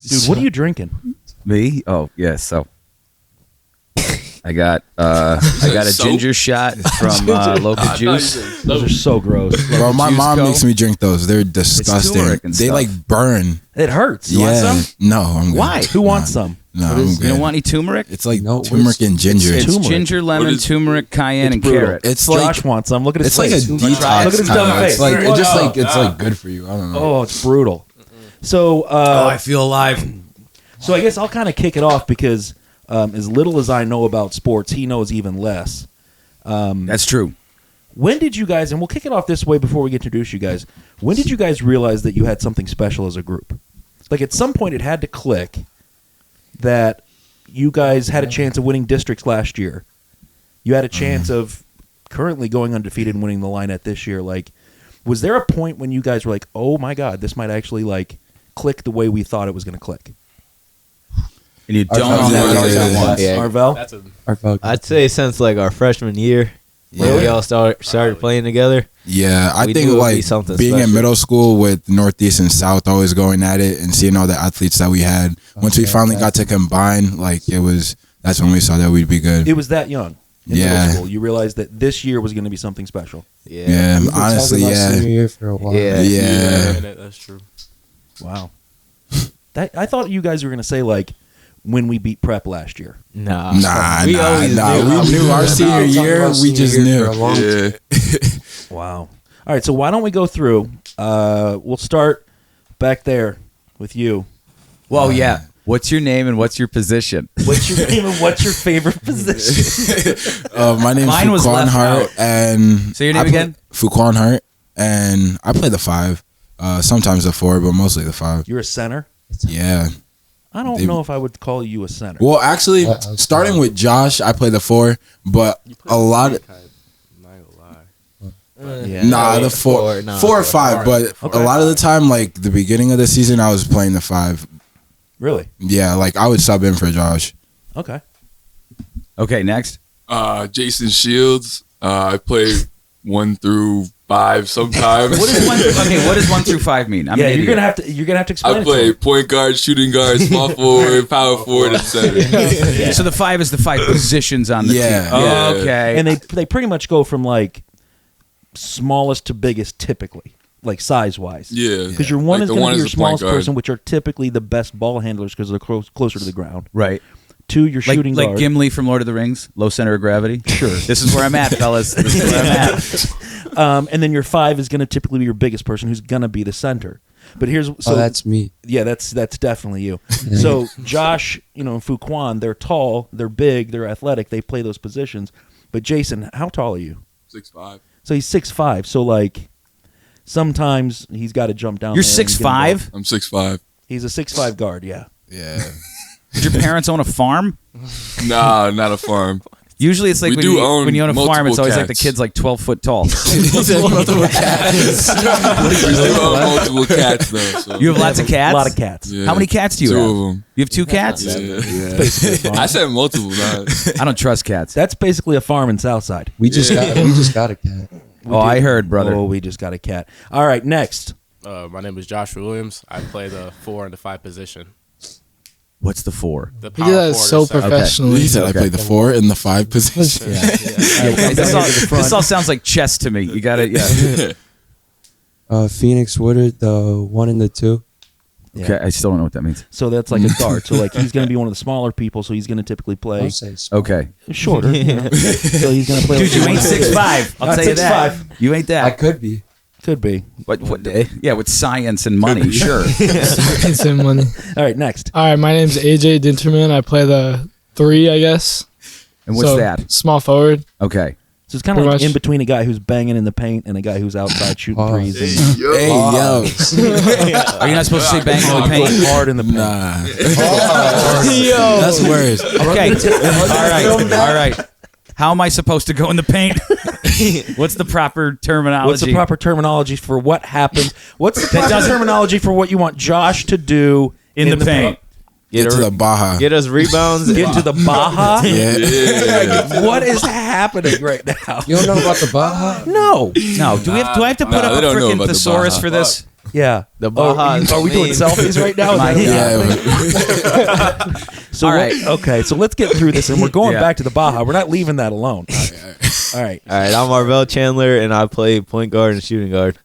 Dude, what are you drinking? Me? Oh, yeah. So I got a ginger shot from Local Juice. Those are so gross. Bro, my mom makes me drink those. They're disgusting. They stuff. Like burn. It hurts. You want some? No, I'm good. Why? Who wants some? No, I'm good. You don't want any turmeric? It's like turmeric and ginger. It's turmeric. ginger, lemon, turmeric, cayenne, and brutal. carrot. It's like Josh wants some. Look at his it's face. like a detox. Look at his dumb face. It's like it just like it's like good for you. I don't know. Oh, it's brutal. So, I feel alive. so I guess I'll kind of kick it off because as little as I know about sports, he knows even less. That's true. When did you guys, and we'll kick it off this way before we introduce you guys, when did you guys realize that you had something special as a group? Like at some point it had to click that you guys had a chance of winning districts last year. You had a chance of currently going undefeated and winning the Lynett this year. Like, was there a point when you guys were like, oh my God, this might actually like click the way we thought it was going to click? And you don't know. Yeah. Arvel? I'd say since like our freshman year, when we all started playing together. Yeah, I We think knew it would be like something being in special. middle school with Northeast and South, always going at it and seeing all the athletes that we had. Once we finally got to combine, like that's when we saw that we'd be good. It was that young. In Yeah. middle school. You realized that this year was going to be something special. Yeah, honestly, Senior yeah. year for a while. Yeah. That's true. Wow. I thought you guys were going to say like when we beat Prep last year. Nah. We always knew. We knew our senior year. We just knew. Wow. All right, so why don't we go through? We'll start back there with you. Well, yeah. What's your name and what's your position? What's your name and what's your favorite position? My name's Mine was Fuquan left Hart, out. and Say your name again? Fuquan Hart, and I play the 5. Sometimes the 4, but mostly the 5. You're a center? Yeah. I don't know if I would call you a center. Well, actually, starting with Josh, I play the 4, but a lot of Yeah. the 4 or 5, but a lot of the time, like the beginning of the season, I was playing the 5. Really? Yeah, like I would sub in for Josh. Okay. Okay, next. Jason Shields. I play 1 through 5 sometimes. What does 1 through 5 mean? I'm Yeah, an you're idiot. gonna have to explain. I it play to me. point guard, shooting guard, small forward, power forward, and center. So the 5 is the 5 positions on the Yeah. team. Yeah. Okay. And they pretty much go from like smallest to biggest typically, like size wise. Yeah. Because your one Like is the going to one be is your the point smallest guard. person, which are typically the best ball handlers because they're closer to the ground. Right. 2, your Like, shooting like guard. Gimli from Lord of the Rings, low center of gravity. Sure. This is where I'm at, fellas. This is where I'm at. And then your 5 is going to typically be your biggest person, who's going to be the center. But here's so That's me. yeah, that's definitely you. So Josh, and Fuquan, they're tall, they're big, they're athletic, they play those positions. But Jason, how tall are you? 6'5". So he's 6'5". So like sometimes he's got to jump down. You're there and get involved. 6'5"? I'm 6'5". He's a 6'5" guard. Yeah. Yeah. Did your parents own a farm? Nah, not a farm. Usually it's like We when do you, own when you own a farm, it's multiple always like the cats. kid's like 12 foot tall. We do own multiple cats, though. So. You have lots of cats? A lot of cats. Yeah. How many cats do you 2 have? of them. You have 2 cats? Yeah. I said multiple. I don't trust cats. That's basically a farm in Southside. We just got a cat. I heard, brother. Oh, we just got a cat. All right, next. My name is Josh Williams. I play the 4 and the 5 position. What's the 4? The He power did that forward so is center. professionally. He said I played the 4 and the 5 position. This all sounds like chess to me. You got it. Yeah. Phoenix Woodard, the 1 and the 2. Okay, I still don't know what that means. So that's like a guard. So like he's going to be one of the smaller people. So he's going to typically play Don't say small. Okay. shorter. So he's going to play. Dude, you ain't 6'5". I'll Not tell you that. 6'5". You ain't I that. could be. Could be. What, yeah, with science and money, sure. It's in money. All right, next. All right, my name's AJ Dinterman. I play the 3, I guess. And what's So, that? Small forward. Okay. So it's kind of Pretty like much. in between a guy who's banging in the paint and a guy who's outside shooting Wow. threes. And Hey, yo. Are you not supposed to say bang in the paint? hard in the paint. Nah. Yo. That's worse. Okay. All right. How am I supposed to go in the paint? What's the proper terminology? What's the proper terminology for what happens? What's the proper terminology for what you want Josh to do in the paint? Get to the Baja. Get us rebounds. Get to the Baja. Yeah. What is happening right now? You don't know about the Baja? No. No, do I have to put up they a don't know freaking about the thesaurus Baja. for this? Yeah. The Baja. Are we doing selfies right now? Is that Yeah. So All right. Okay, so let's get through this, and we're going Yeah. back to the Baja. We're not leaving that alone. All right. All right, I'm Marvell Chandler, and I play point guard and shooting guard.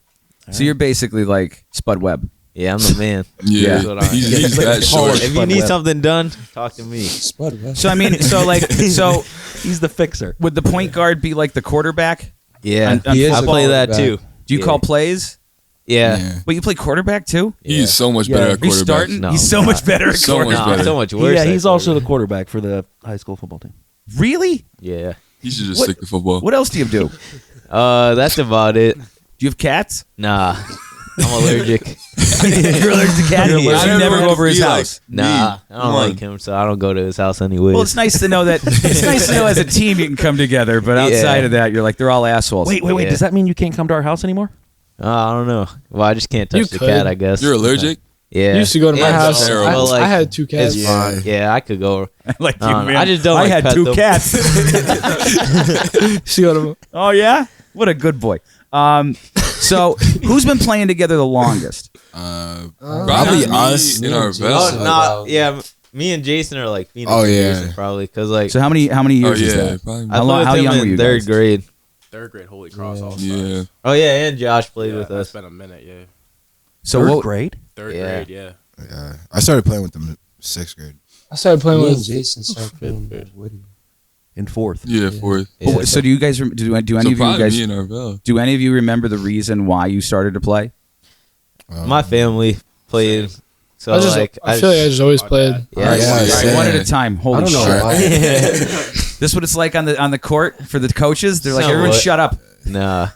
So you're basically like Spud Webb. Yeah, I'm the man. Yeah, That's what I am. he's like that a taller short. If you Spud need Webb. something done, talk to me. Spud West. So I mean, so He's the fixer. would the point guard be like the quarterback? Yeah, He is I a play that quarterback. too. Do you Yeah. call plays? Yeah. Yeah. But you play quarterback too? He's so much Yeah. better at Are you quarterback. starting? No, He's so I'm much not. better at So much quarterback. No, better. so much worse. Yeah, he's at also the quarterback. quarterback for the high school football team. Really? Yeah. He should just What- stick to football. What else do you do? Do That's about it. you have cats? Nah, I'm allergic. You're allergic to cats? I You never never wanted go over to his be like house. Nah, me. I don't Come like on. him, so I don't go to his house anyways. Well, it's nice to know that. It's nice to know as a team you can come together, but outside Yeah. of that, you're like they're all assholes. Wait. Yeah. Does that mean you can't come to our house anymore? I don't know. Well, I just can't touch You the could. cat, I guess. You're allergic? Yeah. You used to go to my Yeah, house. terrible. I, Well, like, I had 2 cats. it's- Why? Yeah, I could go. like you, I man. I just don't I like had pet 2 them. cats. Used to go to Oh yeah, what a good boy. So who's been playing together the longest? Probably Me us. in our Jason. best. Oh, no. Yeah, me and Jason are like Phoenix Oh, and yeah. Jason, probably. Because, like, So how many Oh years is yeah, that? probably. I How long- played with how him young in were you third guys? grade. Third grade Holy Cross Yeah. all Yeah. Oh, yeah, and Josh played with That's us. been a minute, yeah. So Third what? grade? Third Yeah. grade, yeah. Yeah. I started playing with them in 6th grade. I started playing Me and with. Jason started playing with Woody. In 4th. Yeah, fourth. Yeah. So do you guys? Do any So of you probably guys? me and Arvell. Do any of you remember the reason why you started to play? My family played. So, I just. like, I feel like I just always played. Yeah, Yeah, All right, same. one at a time. I Holy don't know shit! why. This what it's like on the court for the coaches. They're like, Somewhat. everyone, shut up. Nah.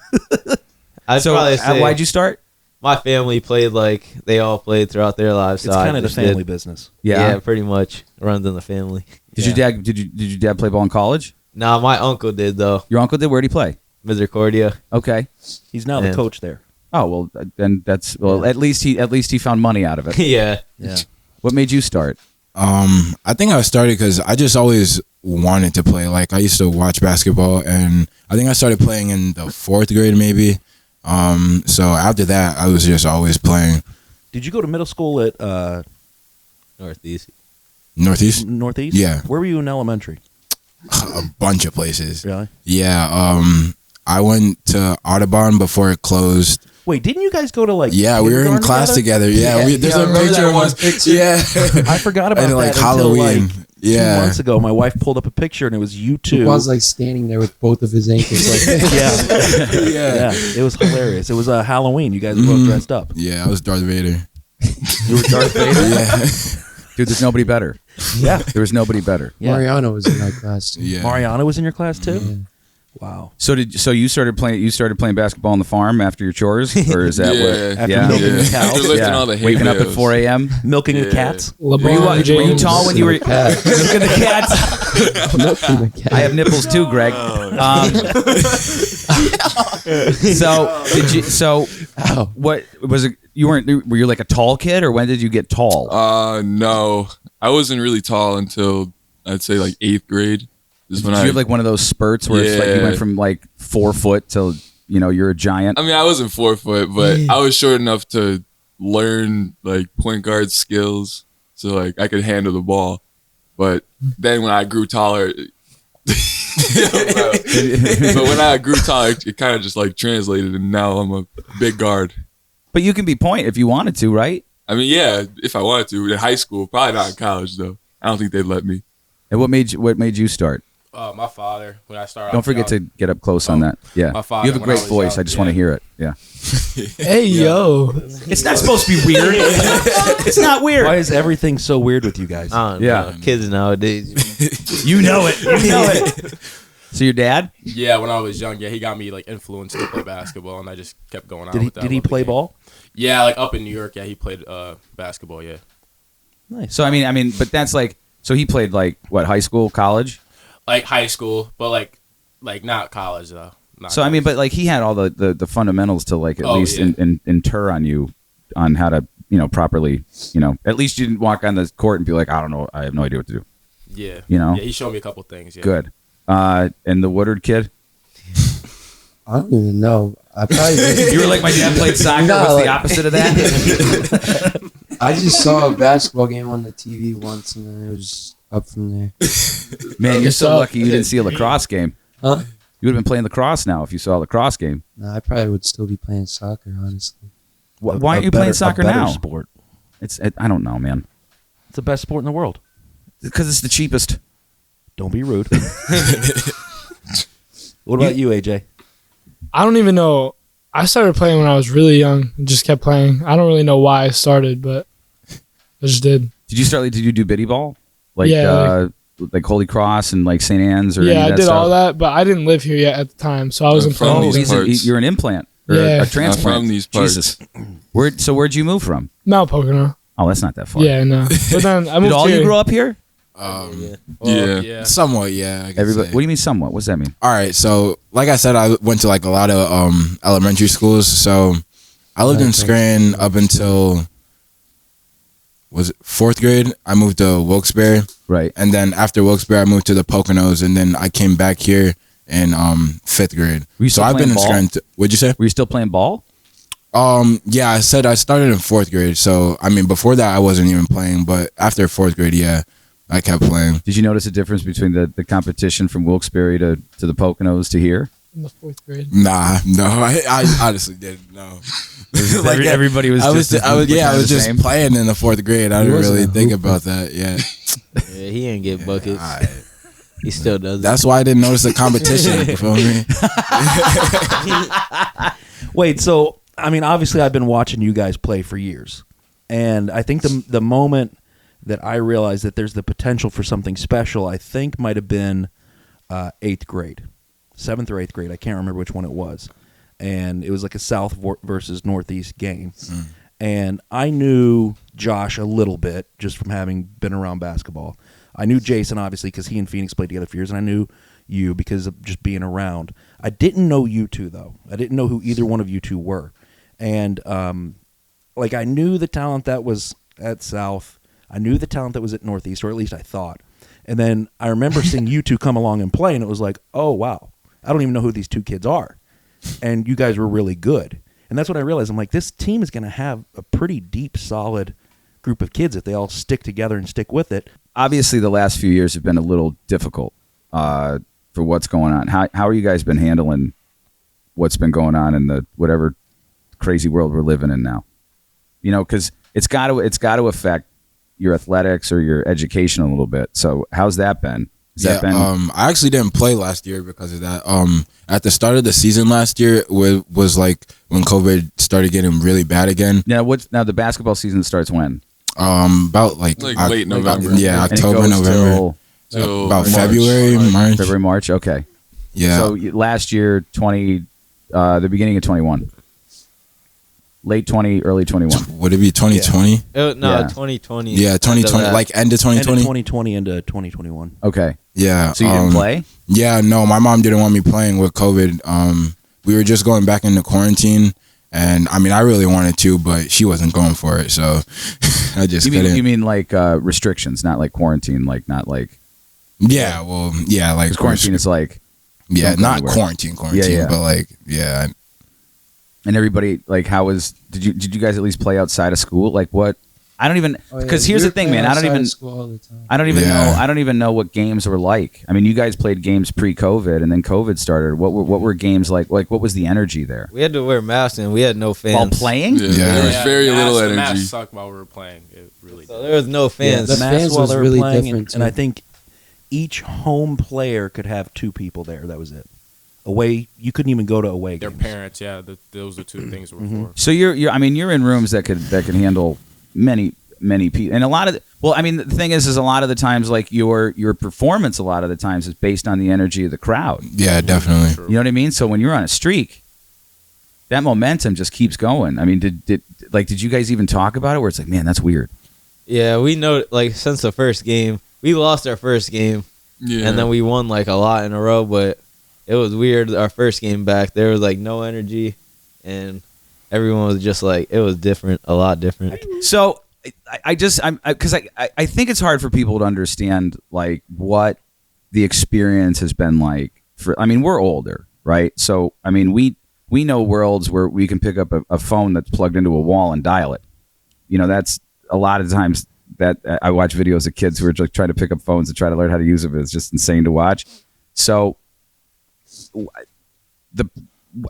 I'd So probably say why'd you start? my family played like they all played throughout their lives. It's so I kind of the just family did. business. Yeah, pretty much runs in the family. Did your dad? Did your dad play ball in college? Nah, my uncle did though. Your uncle did. Where'd he play? Misericordia. Okay. He's now the And- coach there. Oh well, then that's well. At least he found money out of it. Yeah. Yeah. What made you start? I think I started because I just always wanted to play. Like I used to watch basketball, and I think I started playing in the 4th grade maybe. So after that, I was just always playing. Did you go to middle school at Northeast. Northeast, Northeast? Yeah. Where were you in elementary? a bunch of places. Really? Yeah. I went to Audubon before it closed. Wait, didn't you guys go to like? Yeah, we were in kindergarten class together. Yeah, there's a remember picture that of one us. picture? Yeah, I forgot about and that like until Halloween. like 2 Yeah, months ago. My wife pulled up a picture and it was you two. Tupa's like standing there with both of his ankles like yeah, yeah, yeah. It was hilarious. It was Halloween. You guys were both dressed up. yeah. I was Darth Vader. You were Darth Vader. Yeah, Dude, there's nobody better. Yeah. There was nobody better. Yeah. Mariano was in my class too. yeah. Mariana was in your class too. Yeah. Wow. So you started playing basketball on the farm after your chores, or is that Yeah. what? After yeah. milking the Yeah. cows, After lifting all the hay Waking up at bales. 4 a.m. milking the Yeah. cats. LeBron Were you James. tall when you were Cat. milking the cats? Milking the cat. I have nipples too, Greg. So did you? So Ow. what was it? You weren't? Were you like a tall kid, or when did you get tall? No, I wasn't really tall until I'd say like 8th grade. Is Did when you I have like one of those spurts where it's like you Yeah. went from like 4 foot till you're a giant? I mean, I wasn't 4 foot, but I was short enough to learn like point guard skills, so like I could handle the ball. But then when I grew taller, but when I grew taller, it kind of just like translated, and now I'm a big guard. But you can be point if you wanted to, right? I mean, yeah, if I wanted to in high school, probably not in college though. I don't think they'd let me. And what made you start? My father, when I started Don't off forget to young- get up close on that. Yeah, My father, you have a when I great was voice. young, I just want to yeah. hear it. Yeah, Hey yo. it's not supposed to be weird. It's not weird. Why is everything so weird with you guys? I don't Yeah. know. Kids nowadays. You know it. You know it. So your dad? Yeah, when I was young, yeah, he got me like influenced to play basketball, and I just kept going on Did he with that. did he Loved the play game. ball? Yeah, like up in New York, yeah, he played basketball. Yeah, Nice. So I mean, but that's like. So he played like what? High school, college. like high school, but like not college though. Not So I mean, college. but like he had all the fundamentals to like at Oh, least yeah. inter on you on how to properly at least you didn't walk on the court and be like, I don't know, I have no idea what to do. Yeah. Yeah, he showed me a couple things. Yeah. Good. And the Woodard kid, I don't even know. I probably just, you were like, my dad played soccer. No, What's the like- opposite of that? I just saw a basketball game on the TV once, and then it was up from there. Man, you're so So- lucky you didn't see a lacrosse game. Huh? You would have been playing lacrosse now if you saw a lacrosse game. No, I probably would still be playing soccer, honestly. Why aren't you playing soccer a better now? Sport. I don't know, man. It's the best sport in the world. Because it's the cheapest. Don't be rude. What about you, AJ? I don't even know. I started playing when I was really young and just kept playing. I don't really know why I started, but I just did. Did you do biddy ball? Like, Yeah, like Holy Cross and like St. Anne's or any Yeah, of I that did stuff? all that, but I didn't live here yet at the time, so I wasn't from playing. these these parts. You're an implant or Yeah. a transplant. I'm from these parts. Jesus. Where'd you move from? Mount Pocono. Oh, that's not that far. Yeah, no. But then I Did moved all here. you grow up here? Yeah. Yeah. Somewhat, yeah. I could Everybody. say. What do you mean somewhat? What's that mean? All right, so like I said, I went to like a lot of elementary schools. So I lived in Scranton up until was it 4th grade. I moved to Wilkes-Barre, Right. and then after Wilkes-Barre, I moved to the Poconos, and then I came back here in 5th grade. Were you So still I've playing been in ball? Scranton. What'd you say? Were you still playing ball? Yeah, I said I started in 4th grade. So I mean, before that, I wasn't even playing, but after 4th grade, yeah, I kept playing. Did you notice a difference between the competition from Wilkes-Barre to the Poconos to here? in the 4th grade. Nah, no, I honestly didn't know. Everybody was. I was just just same. playing in the 4th grade. I He didn't wasn't really a think hooper. about that. Yeah, Yeah, he didn't get buckets. Alright. He still does. That's why I didn't notice the competition. You feel me? Wait, so I mean, obviously, I've been watching you guys play for years, and I think the moment that I realized that there's the potential for something special, I think might have been 8th grade, 7th or 8th grade. I can't remember which one it was, and it was like a South versus Northeast game, and I knew Josh a little bit just from having been around basketball. I knew Jason obviously because he and Phoenix played together for years, and I knew you because of just being around. I didn't know you two though. I didn't know who either one of you two were. And like I knew the talent that was at South. I knew the talent that was at Northeast, or at least I thought. And then I remember seeing you two come along and play, and it was like, oh, wow. I don't even know who these two kids are. And you guys were really good. And that's what I realized. I'm like, this team is going to have a pretty deep, solid group of kids if they all stick together and stick with it. Obviously, the last few years have been a little difficult for what's going on. How are you guys been handling what's been going on in the whatever crazy world we're living in now? You know, because it's got to affect your athletics or your education a little bit. So how's that been? Has that been? I actually didn't play last year because of that. At the start of the season last year was like when COVID started getting really bad again. Now the basketball season starts when? About like late November. Yeah, And it October, goes November. Till About March. February, March. February, March. Okay. Yeah. So last year, the beginning of 21, late 20, early 21. Would it be 2020? Yeah. 2020. Yeah, 2020, After like end of End of 2020. 2020 into 2021. Okay. Yeah. So you didn't play? Yeah, no, my mom didn't want me playing with COVID. We were just going back into quarantine, and I mean, I really wanted to, but she wasn't going for it, so I just couldn't. You mean like restrictions, not like quarantine, like not like Yeah, well, yeah, like 'cause quarantine is like, yeah, don't go not anywhere. quarantine, Yeah. but like, yeah, and everybody like did you guys at least play outside of school? Like what? I don't even because here's the thing, man. I don't even Yeah. know. I don't even know what games were like. I mean, you guys played games pre-COVID, and then COVID started. What were games like? Like what was the energy there We had to wear masks and we had no fans. while playing? Yeah, Yeah. there was very little The energy. mask sucked while we were playing. It really So did. there was no fans. The The fans mask while was they were really playing, different, and I too. think each home player could have two people there. That was it. Away, you couldn't even go to away Their games. parents, yeah, those are two things were for. So you're I mean you're in rooms that could handle many people, and a lot of the thing is a lot of the times like your performance a lot of the times is based on the energy of the crowd. yeah, definitely. You know what I mean? So when you're on a streak, that momentum just keeps going. I mean, did you guys even talk about it? Where it's like, man, that's weird. Yeah, we know, like, since the first game, we lost our first game, Yeah. and then we won, like, a lot in a row, but it was weird. Our first game back, there was, like, no energy, and everyone was just like, it was different, a lot different. So I think it's hard for people to understand like what the experience has been like. I mean, we're older, right? So I mean, we know worlds where we can pick up a phone that's plugged into a wall and dial it. That's a lot of times that I watch videos of kids who are just trying to pick up phones and try to learn how to use them. It's just insane to watch. So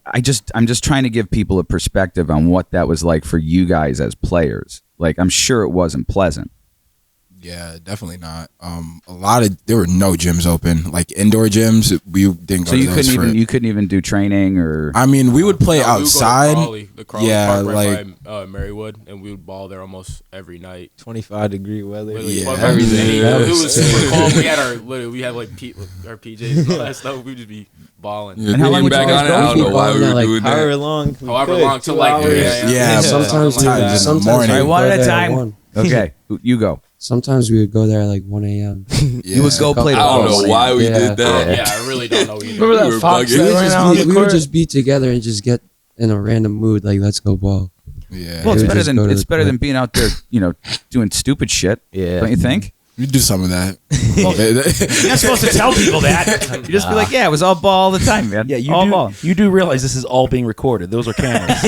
I'm just trying to give people a perspective on what that was like for you guys as players. Like, I'm sure it wasn't pleasant. Yeah, definitely not. There were no gyms open, like indoor gyms. We didn't go. So you couldn't even do training, or I mean, we would play outside. The Crawley Park right by Marywood, and we would ball there almost every night. 25-degree weather. Literally, Yeah, every day. that It was was sick. super cold. We had like our PJs and all that stuff. We'd just be balling. Yeah, And how long thinking would you back guys on it, I go? don't know why we were Like, doing However that. long. However long till like 2 hours. Yeah, sometimes we sometimes in the sometimes morning. we All right, would one go at a there time. 1. Okay, you go. Sometimes we would go there at like 1 a.m. You would go play. I don't know why we Yeah. did that. Yeah, I really don't know either. Remember We that were Fox bugging. that We ran out on the We would court? just be together and just get in a random mood, like let's go ball. Yeah, Well, We it's would just go to it's the better than court. being out there, doing stupid shit. Yeah. Don't you think? we do some of that. You're not supposed to tell people that. You just be like, yeah, it was all ball all the time, man. Yeah, you all do. ball. You do realize this is all being recorded. Those are cameras.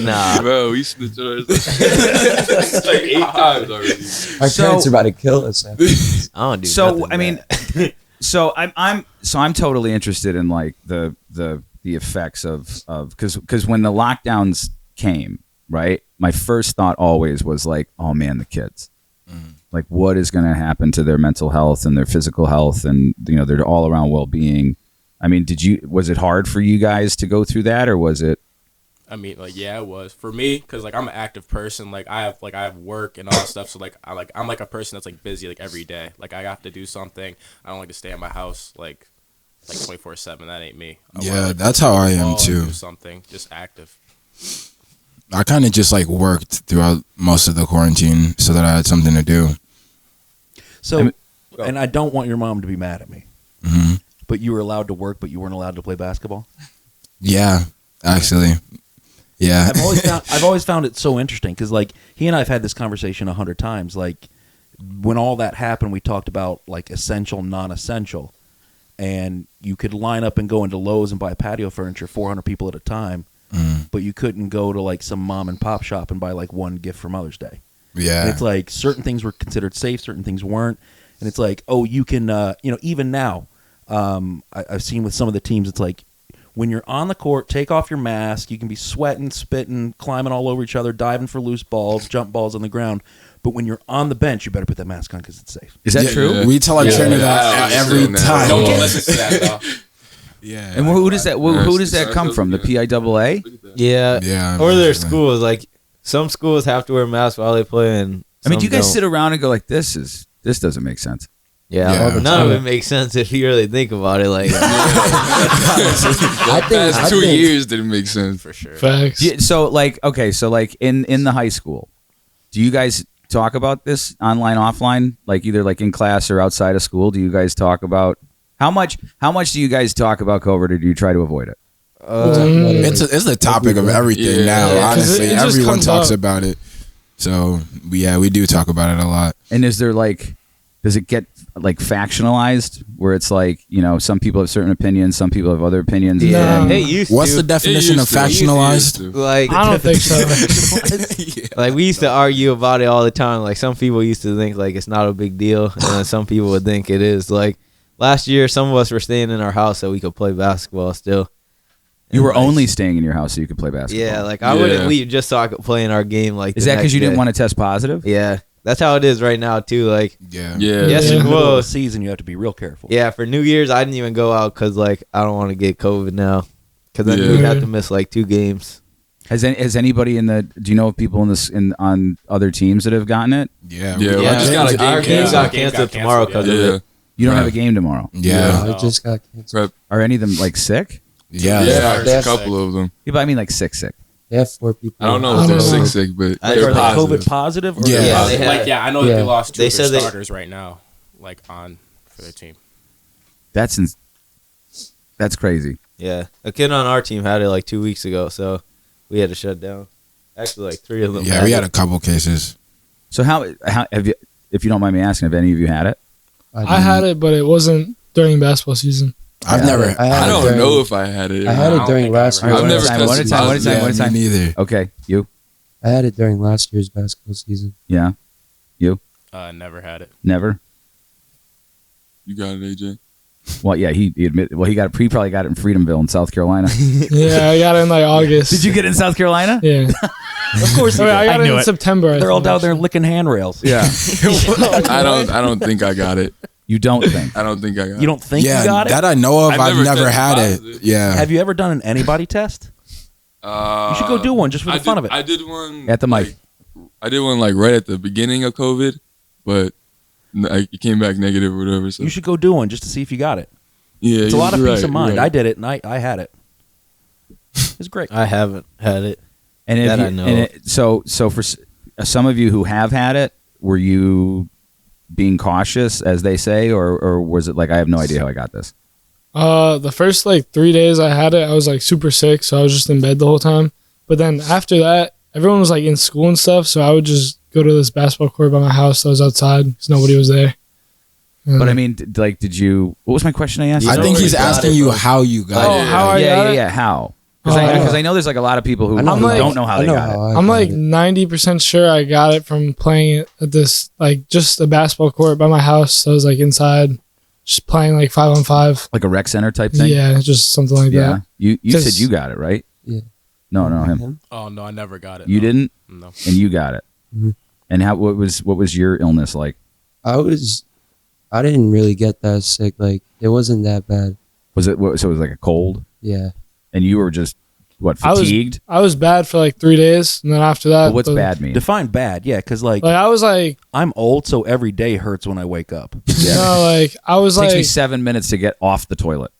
Nah. Bro, we snitched on ourselves like 8 times already. Our So- parents are about to kill us. After this. I don't do So nothing I mean, so I'm totally interested in like the effects of because when the lockdowns came, right, my first thought always was like, oh man, the kids. Like, what is going to happen to their mental health and their physical health and their all around well being? I mean, was it hard for you guys to go through that, or was it? I mean, like, yeah, it was for me because like I'm an active person. Like I have work and all that stuff. So like I'm like a person that's like busy like every day. Like I have to do something. I don't like to stay at my house like 24/7. That ain't me. Yeah, like, that's how I am ball and too. Do something, just active. I kind of just like worked throughout most of the quarantine so that I had something to do. So, and I don't want your mom to be mad at me, hmm but you were allowed to work, but you weren't allowed to play basketball. Yeah, actually, yeah. I've always found it so interesting because like he and I have had this conversation 100 times. Like when all that happened, we talked about like essential, non-essential, and you could line up and go into Lowe's and buy patio furniture, 400 people at a time. But you couldn't go to like some mom and pop shop and buy like one gift for Mother's Day. Yeah. And it's like certain things were considered safe, certain things weren't. And it's like, oh, you can, even now, I've seen with some of the teams, it's like when you're on the court, take off your mask. You can be sweating, spitting, climbing all over each other, diving for loose balls, jump balls on the ground. But when you're on the bench, you better put that mask on because it's safe. Is that Yeah, true? We tell our trainer that every time. Don't listen to that though. Yeah. And who does that? Who does that come from? The PIAA? Yeah. Yeah. Or their actually. schools. Like, some schools have to wear masks while they play, and I mean, do some you guys don't. sit around and go like, this doesn't make sense? Yeah, Yeah. none of it makes sense if you really think about it. Like, I think Past 2 years didn't make sense. For sure. Facts. So like, okay, so like in the high school, do you guys talk about this online, offline, like either like in class or outside of school? Do you guys talk about how much do you guys talk about COVID, or do you try to avoid it? It's the topic of everything now. Yeah. Honestly, It just everyone comes talks up. about it. So we do talk about it a lot. And is there like, does it get like factionalized where it's like, some people have certain opinions, some people have other opinions? yeah, No. it used What's to. the definition of factionalized? Like, I don't think so. like we used to argue about it all the time. Like, some people used to think like it's not a big deal, and then some people would think it is. Like, last year, some of us were staying in our house so we could play basketball still. You were And, like, only staying in your house so you could play basketball. Yeah, like I Yeah. wouldn't leave just so I could play in our game. Like, Is the that because next you didn't day. want to test positive? Yeah, that's how it is right now too. Like, Yeah. Yeah. Yes, In it the middle of was. the season, you have to be real careful. yeah, for New Year's I didn't even go out because like I don't want to get COVID now, because then Yeah. we'd have to miss like 2 games. Has anybody do you know of people on other teams that have gotten it? Yeah. Yeah, Yeah, I just got a our game game got canceled. canceled tomorrow because of Yeah. it. You don't Right. have a game tomorrow. Yeah. I just got canceled. Are any of them like sick? Yeah. Yeah, They a have- couple of them. Yeah, but I mean like sick. They have 4 people. I don't know I if they're don't know. sick, but I they're Are they positive. COVID positive? Or Yeah. they're Yeah, positive? they had- Like, I know that Yeah. they lost 2 They of their said they- starters right now, like on for their team. That's crazy. Yeah, a kid on our team had it like 2 weeks ago, so we had to shut down. Actually, like 3 of them. Yeah, we had a couple cases. So how have you? If you don't mind me asking, have any of you had it? I had it, but it wasn't during basketball season. I've never. I don't know if I had it. I had it during last year. I've never One at a time. One at a time. One at a time. Me neither. Okay, you. I had it during last year's basketball season. Yeah, you. Never had it. Never. You got it, AJ. Well, yeah, he admitted. Well, he probably got it in Freedomville in South Carolina. Yeah, I got it in like August. Did you get it in South Carolina? Yeah. Of course, I got I it knew in it. September. They're all down there licking handrails. Yeah. I don't think I got it. You don't think? I don't think I got it. You don't think Yeah, you got it? that I know of. I've I've never never had tested it. positive. Yeah. Have you ever done an antibody test? You should go do one just for the fun of it. I did one At the mic. I did one like right at the beginning of COVID, but it came back negative or whatever. So You should go do one just to see if you got it. yeah, It's a lot of you're peace of right, mind. you're right. I did it, and I had it. It's great. I haven't had it. And if That you, I know. And so for some of you who have had it, were you being cautious, as they say, or was it like I have no idea how I got this? The first like 3 days I had it, I was like super sick, so I was just in bed the whole time. But then after that, everyone was like in school and stuff, so I would just go to this basketball court by my house that was outside because nobody was there. But I mean, did you? What was my question I asked? I think he's asking you how you got Oh, it. how I got it? How? Oh, Because I know there's like a lot of people who I know how- don't know how they got it. I'm like 90% sure I got it from playing at this like just a basketball court by my house. So I was like inside, just playing like 5-on-5. Like a rec center type thing. Yeah, just something like Yeah. that. You 'Cause- said you got it, right? Yeah. No, him. Oh no, I never got it. You no. didn't, No. and you got it. Mhm. And what was your illness like? I didn't really get that sick. Like it wasn't that bad. So it was like a cold, Yeah. and you were just I was- fatigued. I was bad for like 3 days, and then after that, But what's bad mean? Define bad, yeah, because like Like I was like, I'm old, so every day hurts when I wake up. Yeah. no, like I was It takes me like, 7 minutes to get off the toilet.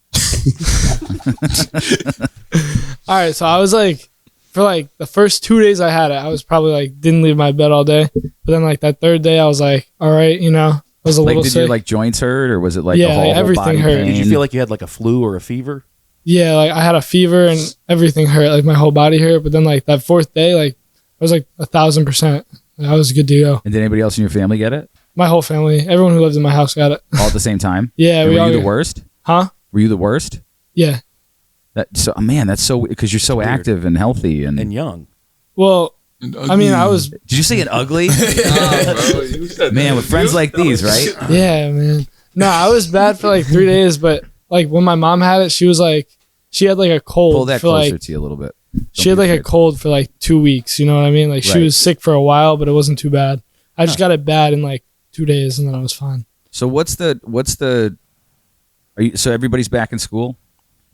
all right, so I was like, for like the first 2 days I had it, I was probably like didn't leave my bed all day. But then like that third day, I was like, all right, I was a Like, little did sick. your like joints hurt, or was it like Yeah, the whole, like, everything body hurt. pain? Did you feel like you had like a flu or a fever? Yeah, like I had a fever and everything hurt, like my whole body hurt. But then like that fourth day, like I was like 1,000%. I was good to go. And did anybody else in your family get it My whole family, everyone who lived in my house got it. all at the same time? Yeah, And we were all you the worst? Huh? Were you the worst? Yeah. That's so because you're so Weird. active and healthy And young. Well, I mean, I was, Did you say it ugly? Nah, bro, you said Man, that. with friends like these, right? yeah, man. No, I was bad for like 3 days, but like when my mom had it, she was like, she had like a cold Pull that for closer like, to you a little bit. she had Don't be like a afraid. cold for like 2 weeks. You know what I mean? Like she Right. was sick for a while, but it wasn't too bad. I just got it bad in like 2 days, and then I was fine. So what's the? So everybody's back in school.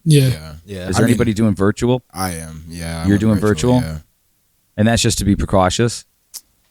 Yeah. Yeah. Yeah. Is there anybody doing virtual? I am. Yeah. You're I'm doing virtual? Yeah. And that's just to be precautious.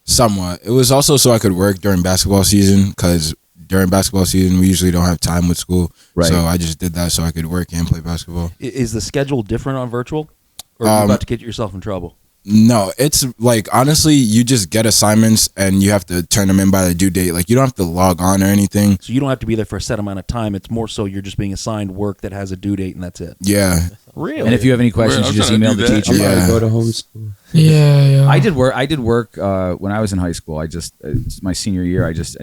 Somewhat. It was also so I could work during basketball season because during basketball season we usually don't have time with school. Right. So I just did that so I could work and play basketball. Is the schedule different on virtual? Or are you about to get yourself in trouble? No, it's like honestly, you just get assignments and you have to turn them in by the due date. Like you don't have to log on or anything. So you don't have to be there for a set amount of time. It's more so you're just being assigned work that has a due date, and that's it. Yeah. Really? And if you have any questions, I'm you just trying to email do the that. teacher. Yeah. I go to homeschool. Yeah. I did work when I was in high school. I just it's my senior year. I guess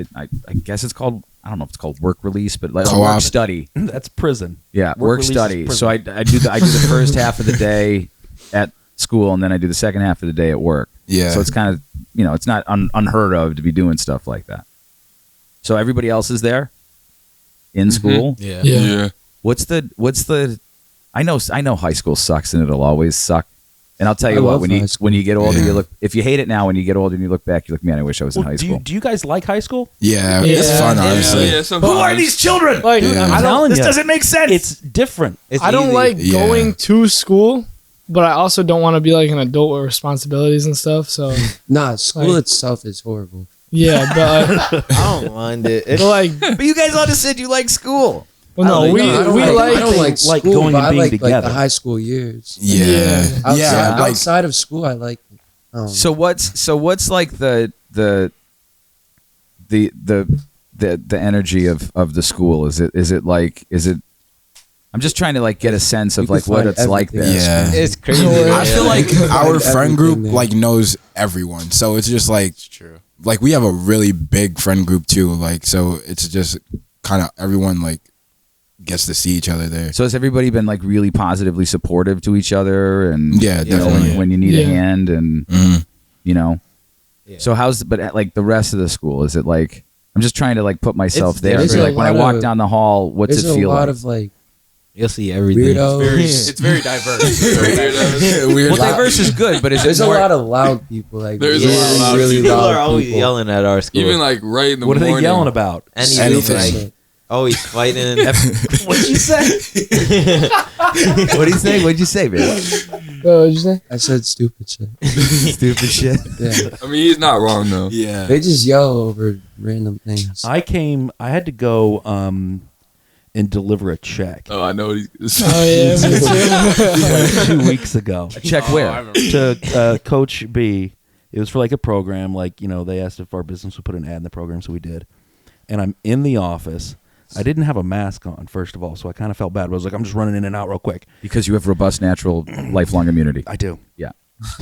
it's called, I don't know if it's called work release, but like Co-op. work study. that's prison. Yeah, Work work release is study. prison. So I do the first half of the day at school, and then I do the second half of the day at work. Yeah. So it's kind of it's not unheard of to be doing stuff like that. So everybody else is there in school. Yeah. Yeah. Yeah. What's the? I know high school sucks and it'll always suck. And I'll tell I you what, love high school. when you get older, Yeah. you look. If you hate it now, when you get older and you look back, you look, man, I wish I was in Well, high do school. you guys like high school? Yeah. Yeah. It's fun, honestly. Yeah, sometimes. children? Like, Yeah. I'm I don't, telling This you, doesn't make sense. It's different. It's I don't easy. like Yeah. going to school, but I also don't want to be like an adult with responsibilities and stuff. So Nah, school Like- itself is horrible. yeah, but I don't mind it. but like, but you guys all just said you like school. well, no, I don't we like, like I don't like school, like going but and I being like together. the high school years. Yeah. Yeah. Outside, Yeah. Like outside of school, I like. So what's like the energy of the school? Is it I'm just trying to like get a sense of You like can what find it's like everything. there. Yeah. It's crazy. I feel like our Find friend group everything there. like knows everyone, so it's just like It's true. like we have a really big friend group too. Like so, it's just kind of everyone like gets to see each other there. So has everybody been like really positively supportive to each other, and Yeah, you know, definitely. when you need a Yeah. hand, and Mhm. you know. Yeah. So how's but like the rest of the school? Is it like I'm just trying to like put myself It's there? different. Like when I There's a walk lot of- down the hall, what's There's it a feel lot like? of like You'll see everything. weirdos. It's very diverse. Very diverse. Weird. Well, diverse is good, but is There's it a more? lot of loud people. Like There's a really, lot of loud really People loud are always people. yelling at our school. Even like right in the What are morning. they yelling about? anything. anything. Like, always fighting. What'd you say? What'd you say? What'd you say, man? What'd you say? I said stupid shit. Stupid shit. Yeah, I mean, he's not wrong though. Yeah. they just yell over random things. I had to go and deliver a check Oh, I know what he's. Oh yeah, me too. 2 weeks ago Check Oh, I where? remember. to Coach B. It was for like a program, like, you know, they asked if our business would put an ad in the program, so we did. And I'm in the office. I didn't have a mask on, first of all, so I kind of felt bad. But I was like, I'm just running in and out real quick. Because you have robust, natural, lifelong immunity. I do. Yeah.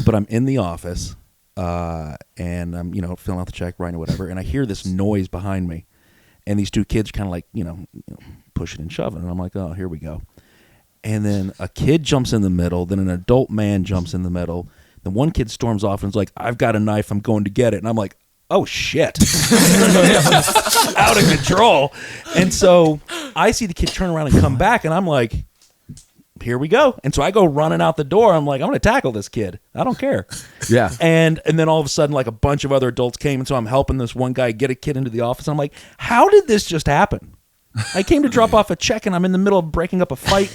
But I'm in the office, and I'm, you know, filling out the check, writing whatever, and I hear this noise behind me. And these two kids kind of like, you know, pushing and shoving. And I'm like, oh, here we go. And then a kid jumps in the middle. Then an adult man jumps in the middle. Then one kid storms off and is like, I've got a knife. I'm going to get it. And I'm like, oh, shit. Out of control. And so I see the kid turn around and come back. And I'm like, here we go. And so I go running out the door. I'm like, I'm going to tackle this kid. I don't care. Yeah. And then all of a sudden, like a bunch of other adults came. And so I'm helping this one guy get a kid into the office. I'm like, how did this just happen? I came to drop off a check and I'm in the middle of breaking up a fight.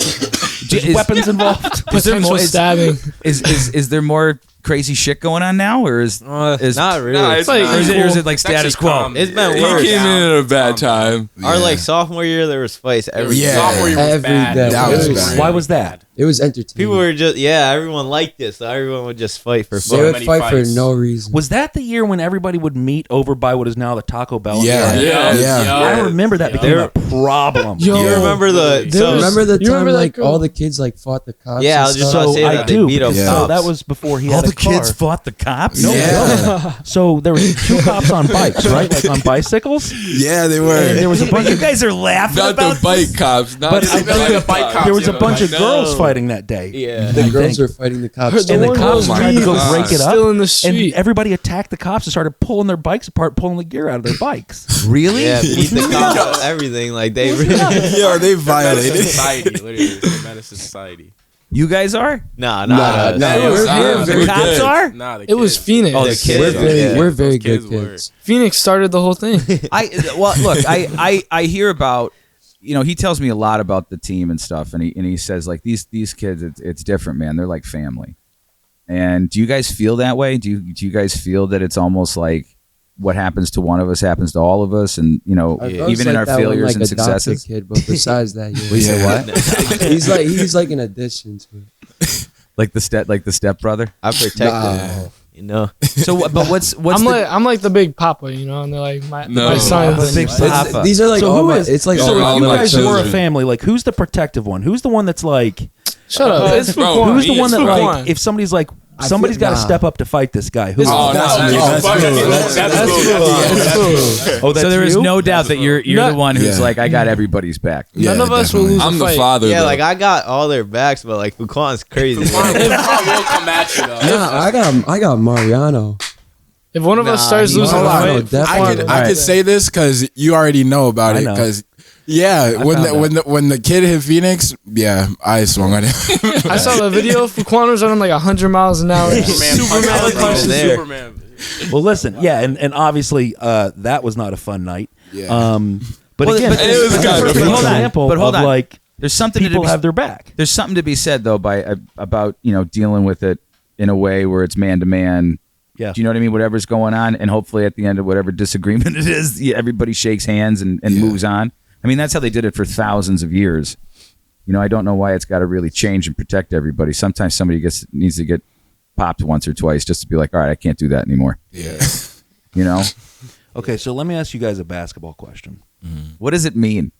There's weapons involved. Potential stabbing. Is there more crazy shit going on now, or is Not really. Nah, it's like- not. or is it, or is it like It's status actually quo? calm. It's been He worse. came in at a bad time. Our Yeah. like sophomore year, there was fights every Yeah. Sophomore year was Every bad. day. That was bad. Why was that? It was entertaining. People were just everyone liked it, so everyone would just fight for they So fun. would many fight fights. for no reason. Was that the year when everybody would meet over by what is now the Taco Bell? Yeah. Yeah. I remember that became a problem. Yo, You remember the There was- Remember the you time remember that like girl? all the kids like fought the cops? Yeah, I and was just stuff? about to say I that do. they beat up Yeah. So cops. that was before he All had the a car. kids fought the cops. Yeah. So there was two cops on bikes, right? Like on bicycles. Yeah, they And were. there was a bunch You of guys are laughing Not about the bike cops. Not But the I think the bike cops. there was a Yeah, bunch of no. girls fighting that day. Yeah. The I girls think. were fighting the cops. Heard the And the one cops girl's tried to go leaving. break it up. Still in the And street. everybody attacked the cops and started pulling their bikes apart, pulling the gear out of their bikes. Really? Yeah, beat the cops, everything. Like they really. Yo, they Menace to violated. society, literally. It's a menace to society. You guys are? Nah, Nah, not us. nah, We're we're good. very The cops good. are? Nah, the It was kids. Phoenix. Oh, the We're kids. very, Yeah. we're very Those good kids were. kids. Phoenix started the whole thing. Well, look, I hear about, you know, he tells me a lot about the team and stuff, and he says like these kids, it's different, man. They're like family. And do you guys feel that way? Do you guys feel that it's almost like what happens to one of us happens to all of us, and you know, Our girls even in like our that one, failures like, and adopted successes? Kid, but besides that, yeah. You say what? he's like an addition to it. Like the step brother? I protect Nah. them. You know. So but what's I'm like the big papa, you know, and they're like my No. son. The big It's- these are like So all who my, is- it's like so all if my you You my guys were a children. family. Like, who's the protective one? Who's the one that's like? Shut up. It's Bro, Fuquan. Who's the one It's that Fuquan. like? If somebody's like, I somebody's feel- got to nah. step up to fight this guy. Who's? Oh, That's no, me. no, That's fuck me. it. That's Oh, that's so there is you? no doubt that you're None the one who's Yeah. like, I got everybody's back. None of us will definitely. lose a I'm the fight. father. Yeah, though. like I got all their backs, but like Fuquan's crazy. We'll come at you though. Nah, I got Mariano. If one of us Nah, starts he- losing Hold a on, fight, no, I definitely. could say this because you already know about I it. know. Because when the kid hit Phoenix, yeah, I swung on him. I saw the video. Fuquan was running like 100 miles an hour. Superman punches there. Superman. Well, listen, yeah, and obviously that was not a fun night. Yeah. But Well, again, but it's it was a kind of perfect fun. example But hold of on. like There's something to people be, have their back. there's something to be said though about you know dealing with it in a way where it's man to man. Yeah. Do you know what I mean? Whatever's going on, and hopefully at the end of whatever disagreement it is, everybody shakes hands and Yeah. moves on. I mean, that's how they did it for thousands of years. You know, I don't know why it's got to really change and protect everybody. Sometimes somebody needs to get popped once or twice just to be like, all right, I can't do that anymore. Yeah. You know, Okay, so let me ask you guys a basketball question. what does it mean?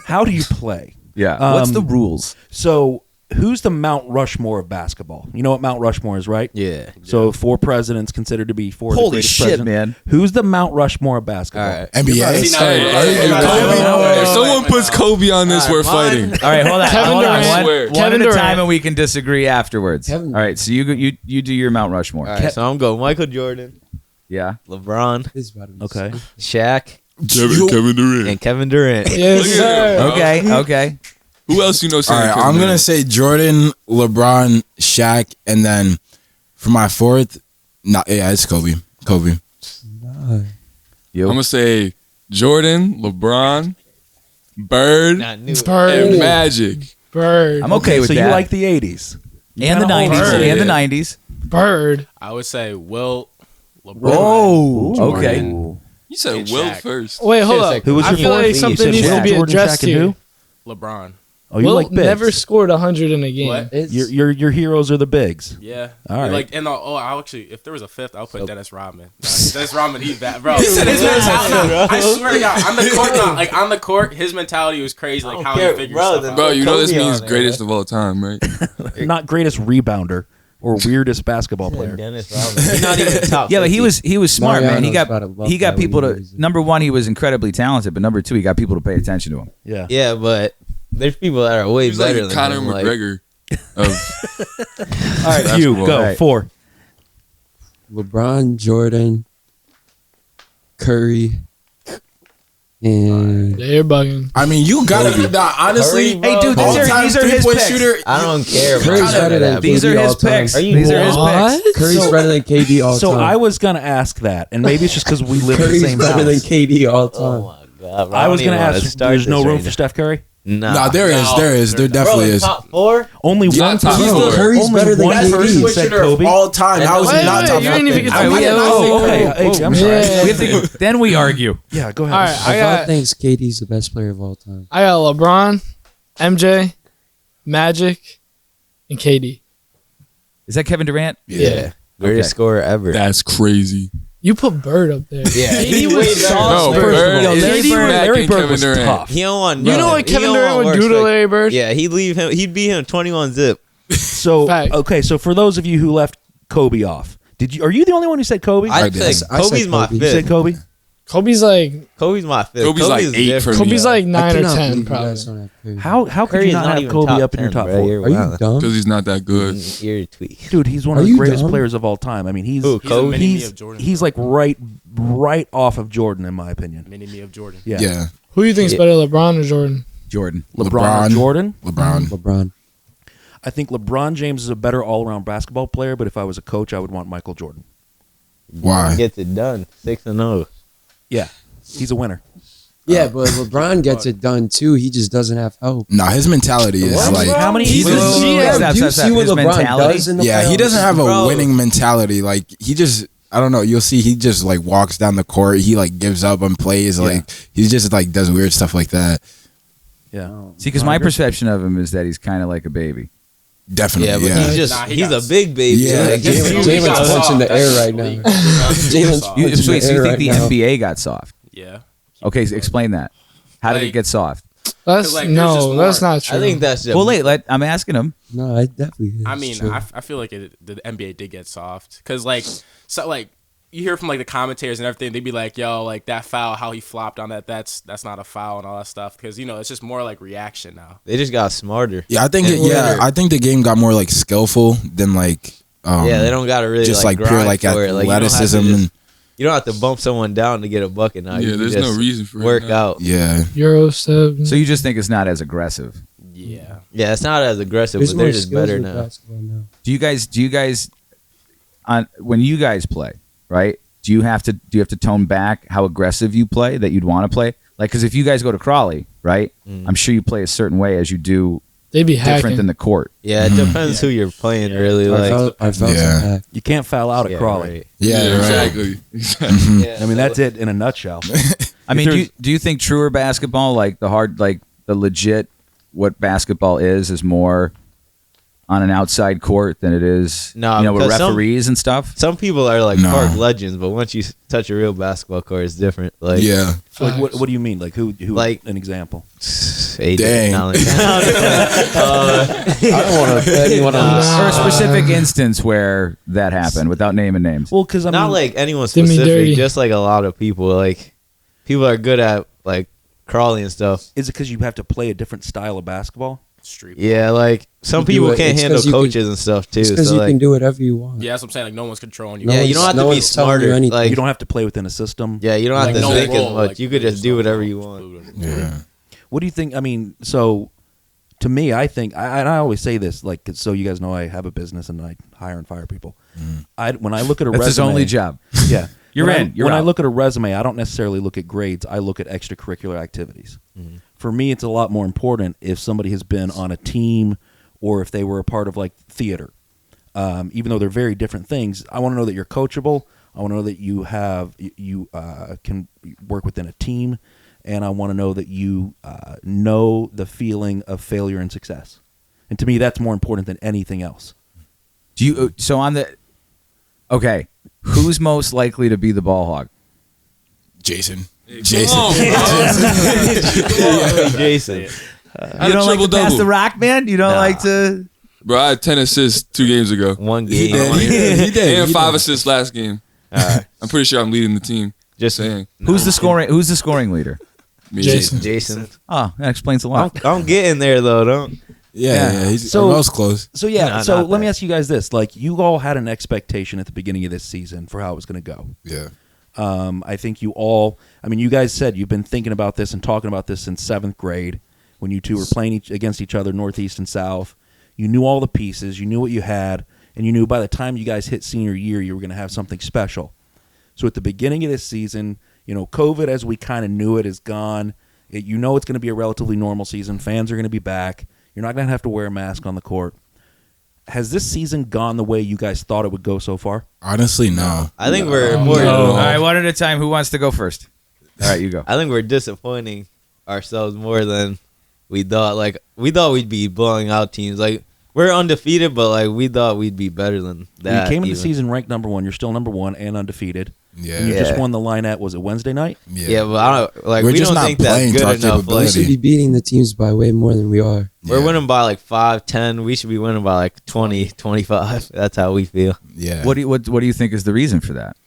How do you play? Yeah. What's the rules? So, who's the Mount Rushmore of basketball? You know what Mount Rushmore is, right? Yeah. So, 4 presidents considered to be 4 of the Holy greatest shit, presidents. man. Who's the Mount Rushmore of basketball? All right. NBA. See, now, If someone puts Kobe on this, we're fighting. All right, hold on. Kevin hold on. Durant. One Kevin at a Durant. time, and we can disagree afterwards. Kevin- All right, so you do your Mount Rushmore. All right, so I'm going Michael Jordan, Yeah. LeBron, This is about to be Okay. Shaq, Kevin Durant. and Kevin Durant. Yes, sir. Okay. Who else you know? All right, I'm gonna say Jordan, LeBron, Shaq, and then for my fourth, it's Kobe. Kobe. I'm gonna say Jordan, LeBron, Bird, Not new. Bird. and Magic. Bird. I'm okay with so that. you like the 80s. and the got a whole 90s. herd. And the 90s. Bird. I would say Wilt, LeBron. Oh, okay. Ooh. You said And Will Shaq. first. Wait, hold Should've up. said Who was I your feel fourth? like You something said needs to Shaq, be Jordan, addressed Shaq, and here. who? LeBron. Oh, you Wilt like bigs. never scored 100 in a game. What? It's, Your heroes are the bigs. Yeah. All right. Like, and I actually, if there was a fifth, I'll put Dennis Rodman. Dennis Rodman, he's bad, bro. His mentality, I swear to God, on the court, like on the court, his mentality was crazy. Like how he figures stuff out. Bro, you know this Kobe on means there, greatest of all time, right? Not greatest rebounder or weirdest basketball player. Dennis Rodman. He's not even top. Yeah, but 50. he was smart, man. He Mariano's about to got love he got that people when to he was- number one, he was incredibly talented, but number two, he got people to pay attention to him. Yeah. Yeah, but there's people that are way He's better like than Conor him. Like, McGregor. All right, you Basketball. go. Right. 4. LeBron, Jordan, Curry, and Yeah, you're bugging. I mean, you gotta. Nah, honestly, Hurry, bro. Hey, dude, these all-time are his three-point picks. shooter. I don't care. Curry's about better than that. These KD are his all time. picks. Are you These are his what? picks. Curry's better than KD all So time. I was gonna ask that, and maybe it's just because we live in the Curry's same better than house. KD all time. Oh my god! Bro, I was don't gonna even wanna ask. start There's no this room right for now. Steph Curry. Nah, there definitely is. Top 4. Only Yeah, one top person. four. Curry's Only better than one KD. person First said shooter of Kobe. all time. How is he Wait, not wait, top you didn't even get 50? to Alright, Oh, okay. Hey, I'm sorry. Yeah. We have to, then we argue. Yeah, go ahead. All right, I Val got thinks KD's the best player of all time. LeBron, MJ, Magic, and KD. Is that Kevin Durant? Yeah, greatest Okay. scorer ever. That's crazy. You put Bird up there. Yeah, KD he's was way better. solid. No, First of Bird all, is Larry Shaq Bird, Larry and Bird Kevin was Durant. tough. He don't want. You know what Kevin Durant would do to Larry Bird? Yeah, he'd leave him. He'd beat him 21 zip. So Fact. okay, so for those of you who left Kobe off, are you the only one who said Kobe? I did. think I said Kobe's my Kobe. you fifth. said Kobe. Kobe's like Kobe's my fifth. Kobe's like is 8 different. for me. Kobe's like I 9 or cannot 10 believe you probably. guys don't have Curry. How could Curry you is not have even Kobe top up in your 10, top bro. 4? You're Are you wild. dumb? Because he's not that good. Ear tweak. Dude, he's one Are of the you greatest dumb? players of all time. I mean, he's Who, He's a mini me he's, of Jordan. he's like right off of Jordan in my opinion. Mini me of Jordan. Yeah. Yeah, Who do you think's better, LeBron or Jordan? Jordan. LeBron or LeBron. Jordan? LeBron. LeBron. I think LeBron James is a better all-around basketball player, but if I was a coach, I would want Michael Jordan. Why? Gets it done. 6-0. Yeah. He's a winner. Yeah, but LeBron gets it done too. He just doesn't have help. Nah, his mentality is What? like How many- He's Wait, just- wait, wait, Do you see what His LeBron mentality? does in the yeah, he playoffs? doesn't have a Bro. winning mentality. Like he just, I don't know. You'll see, he just like walks down the court. He like gives up on plays. Like he just like does weird stuff like that. Yeah. See, because my perception of him is that he's kind of like a baby. Definitely. Yeah, but Yeah. he's just Nah, he he's got- a big baby. Yeah, Like, Jalen's punching the air right now. Jalen's Soft. You, punching so wait, the so you air think right the now. NBA got soft? Yeah. Okay, so explain that. How did it Like- get soft? That's like, there's just no, that's more. not true. I think that's just. Well, I'm asking him. No, I definitely. I mean, I feel like the NBA did get soft because like you hear from like the commentators and everything, they'd be like, "Yo, like that foul, how he flopped on that's not a foul and all that stuff." Because it's just more like reaction now. They just got smarter. Yeah, I think. I think the game got more like skillful than like. Yeah, they don't got to really just like like pure grind like for it. Like, you don't have to athleticism just- and You don't have to bump someone down to get a bucket now. You Yeah, can there's just no reason for it work now. out. yeah. Euro step. So you just think it's not as aggressive? Yeah. Yeah, it's not as aggressive, There's but more they're just skills better with now. basketball now. Do you guys on when you guys play, right? Do you have to tone back how aggressive you play that you'd want to play? Like, because if you guys go to Crawley, right? I'm sure you play a certain way as you do They'd be different hacking. than the court. Yeah, it depends who you're playing. Really, like I felt Yeah. some hack. You can't foul out at yeah, Crawley. right. Yeah, right. exactly. Yeah, I mean, so- that's it in a nutshell. I mean, there's- do you think truer basketball, like the legit, what basketball is more on an outside court than it is, No, with because some- referees and stuff? Some people are like No. park legends, but once you touch a real basketball court, it's different. Like, Yeah. So, like, what do you mean? Like who? Like- an example? AJ. Dang. No, like, I don't want to put anyone on this. Or a specific instance where that happened without naming names. Well, because I not mean, like anyone Did me dirty. specific, just like a lot of people. Like people are good at like crawling and stuff. is it because you have to play a different style of basketball? Street. Yeah, like some You do people it- can't it's handle 'cause you can- coaches and stuff too. It's because So you like, can do whatever you want. Yeah, that's what I'm saying. Like no one's controlling you. No yeah, you don't have no to be one's telling you smarter. anything. Like You don't have to play within a system. yeah, you don't have Like, to no think as role, much. like, You could just do whatever you want. Yeah. What do you think? I mean, so to me, I think, and I always say this, like, so you guys know I have a business and I hire and fire people. When I look at a That's resume, his only job. Yeah, You're when in, you're when I out. look at a resume, I don't necessarily look at grades. I look at extracurricular activities. For me, it's a lot more important if somebody has been on a team or if they were a part of like theater. Even though they're very different things, I want to know that you're coachable. I want to know that you can work within a team, and I want to know that you know the feeling of failure and success. And to me, that's more important than anything else. Do you? So on the. Okay, who's most likely to be the ball hog? Jason. Jason. You don't like to pass the rock, man. You don't Nah. like to. Bro, I had 10 assists 2 games ago. One He game. did. He did. And He 5 did. assists last game. Alright. I'm pretty sure I'm leading the team. Just saying. Who's the scoring leader? Me. Jason. Jason. Oh, that explains a lot. Don't get in there though. Don't. Yeah. He's So- most close. So yeah, Nah, so not let me that. ask you guys this: like, you all had an expectation at the beginning of this season for how it was going to go. Yeah. I think you all. I mean, you guys said you've been thinking about this and talking about this since 7th grade when you two were playing against each other, Northeast and South. You knew all the pieces, you knew what you had, and you knew by the time you guys hit senior year, you were going to have something special. So at the beginning of this season, COVID as we kind of knew it is gone. You know it's going to be a relatively normal season. Fans are going to be back. You're not going to have to wear a mask on the court. Has this season gone the way you guys thought it would go so far? Honestly, no. I think we're more. All right, one at a time. Who wants to go first? All right, you go. I think we're disappointing ourselves more than we thought. Like we thought we'd be blowing out teams. Like we're undefeated, but like we thought we'd be better than that. You came into even. the season ranked number 1. You're still number 1 and undefeated. Yeah. And you Yeah. just won the Lynett. Was it Wednesday night? Yeah, but I don't like. We're we just don't not think that's playing good to our enough. Like, We capability. should be beating the teams by way more than we are. we're Yeah. winning by like 5, 10. We should be winning by like 20, 25. That's how we feel. Yeah. What do you think is the reason for that?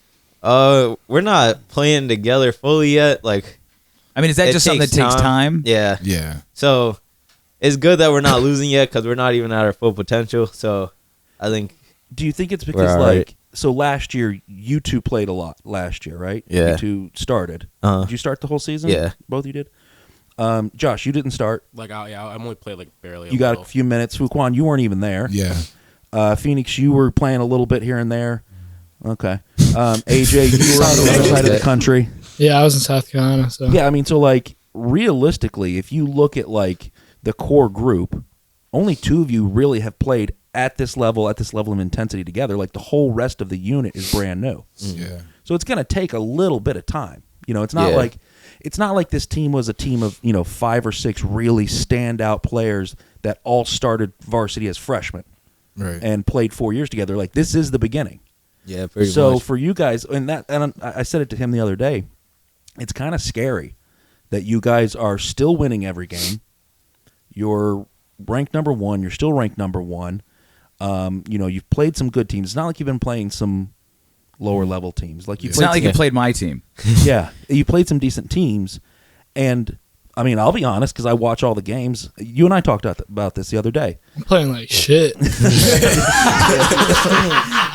We're not playing together fully yet. Like, I mean, is that It just something that takes time? yeah. Yeah. So it's good that we're not losing yet because we're not even at our full potential. So I think Do you think it's We're because all like right. so last year you two played a lot last year, right? Yeah. You two started. Uh-huh. Did you start the whole season? Yeah. Both of you did. Josh, you didn't start. Like I'm only played like barely. You got a few minutes. Fuquan, you weren't even there. Yeah. Phoenix, you were playing a little bit here and there. Okay. AJ, you were on the other side of the country. Yeah, I was in South Carolina, so Yeah, I mean, so like realistically, if you look at like the core group, only 2 of you really have played at this level of intensity together. Like the whole rest of the unit is brand new. Yeah. So it's going to take a little bit of time. It's not Yeah. like this team was a team of 5 or 6 really standout players that all started varsity as freshmen Right. and played 4 years together. Like this is the beginning. yeah, pretty So much. for you guys, and I said it to him the other day, it's kind of scary that you guys are still winning every game. You're ranked number 1. You're still ranked number 1. You've played some good teams. It's not like you've been playing some lower level teams. Like you It's played not like you played my team. yeah, you played some decent teams, and I mean, I'll be honest because I watch all the games. You and I talked about this the other day. I'm playing like shit.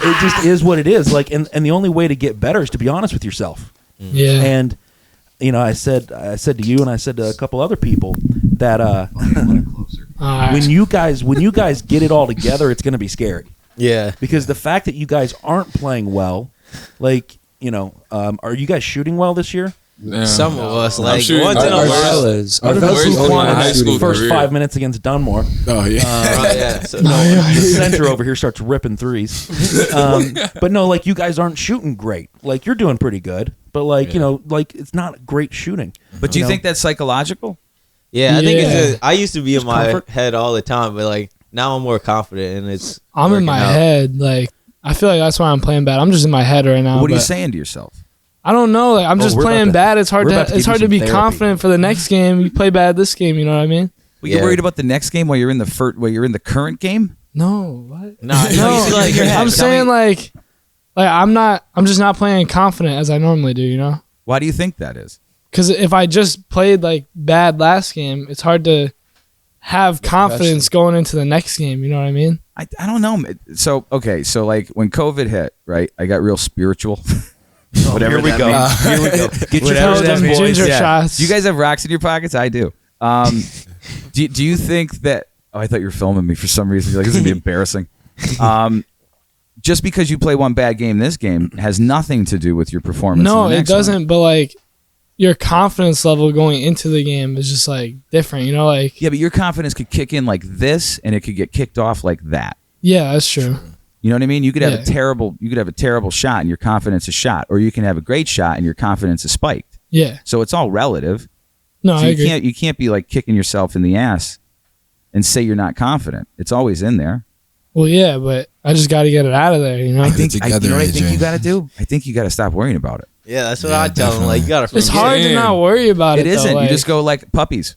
It just is what it is. Like, and the only way to get better is to be honest with yourself. Yeah. And I said to you, and I said to a couple other people that All right. when you guys get it all together, it's going to be scary yeah. because the fact that you guys aren't playing well, like are you guys shooting well this year? Yeah. Some of us I'm like shooting- once in a Our while. fellas. Other than Where's Fuquan my in high his school first career? 5 minutes against Dunmore. Oh yeah. Yeah. So, The center over here starts ripping threes. But no, like you guys aren't shooting great. Like you're doing pretty good, but like like it's not great shooting. But do you think that's psychological? yeah, I think it's Yeah. just, I used to be Just in my comfort? head all the time, but like now I'm more confident and it's. I'm in working my out. head. Like I feel like that's why I'm playing bad. I'm just in my head right now. What are you but saying to yourself? I don't know. Like, I'm just we're about playing to- bad. It's hard we're to about to it's give hard you to be some therapy. confident for the next game. You play bad this game. You know what I mean? Well, you're Yeah. worried about the next game while you're in the current game. No, what? No, you see, like, your head. I'm Tell saying me- like I'm just not playing confident as I normally do. You know? Why do you think that is? Because if I just played like bad last game, it's hard to have confidence going into the next game. You know what I mean? I don't know. So okay, so like when COVID hit, right? I got real spiritual. Whatever here we that go. means. Here we go. Get your Whatever Tell that them means. ginger Yeah. shots. Do you guys have rocks in your pockets? I do. Do you think that? Oh, I thought you were filming me for some reason. You're like, this is gonna be embarrassing. Just because you play one bad game, this game has nothing to do with your performance. No, in the it next one. doesn't. But like your confidence level going into the game is just like different. You know, like Yeah, but your confidence could kick in like this, and it could get kicked off like that. yeah, that's true. You know what I mean? You could have Yeah. a terrible shot, and your confidence is shot, or you can have a great shot, and your confidence is spiked. Yeah. So it's all relative. No, So I you agree. can't be like kicking yourself in the ass and say you're not confident. It's always in there. Well, yeah, but I just got to get it out of there. You know, I think you together, know what I think AJ. you got to do. I think you got to stop worrying about it. Yeah, that's what Yeah, I tell them. Like, you gotta. it's forget. hard to Damn. not worry about it. It isn't. Though, You like, just go like puppies.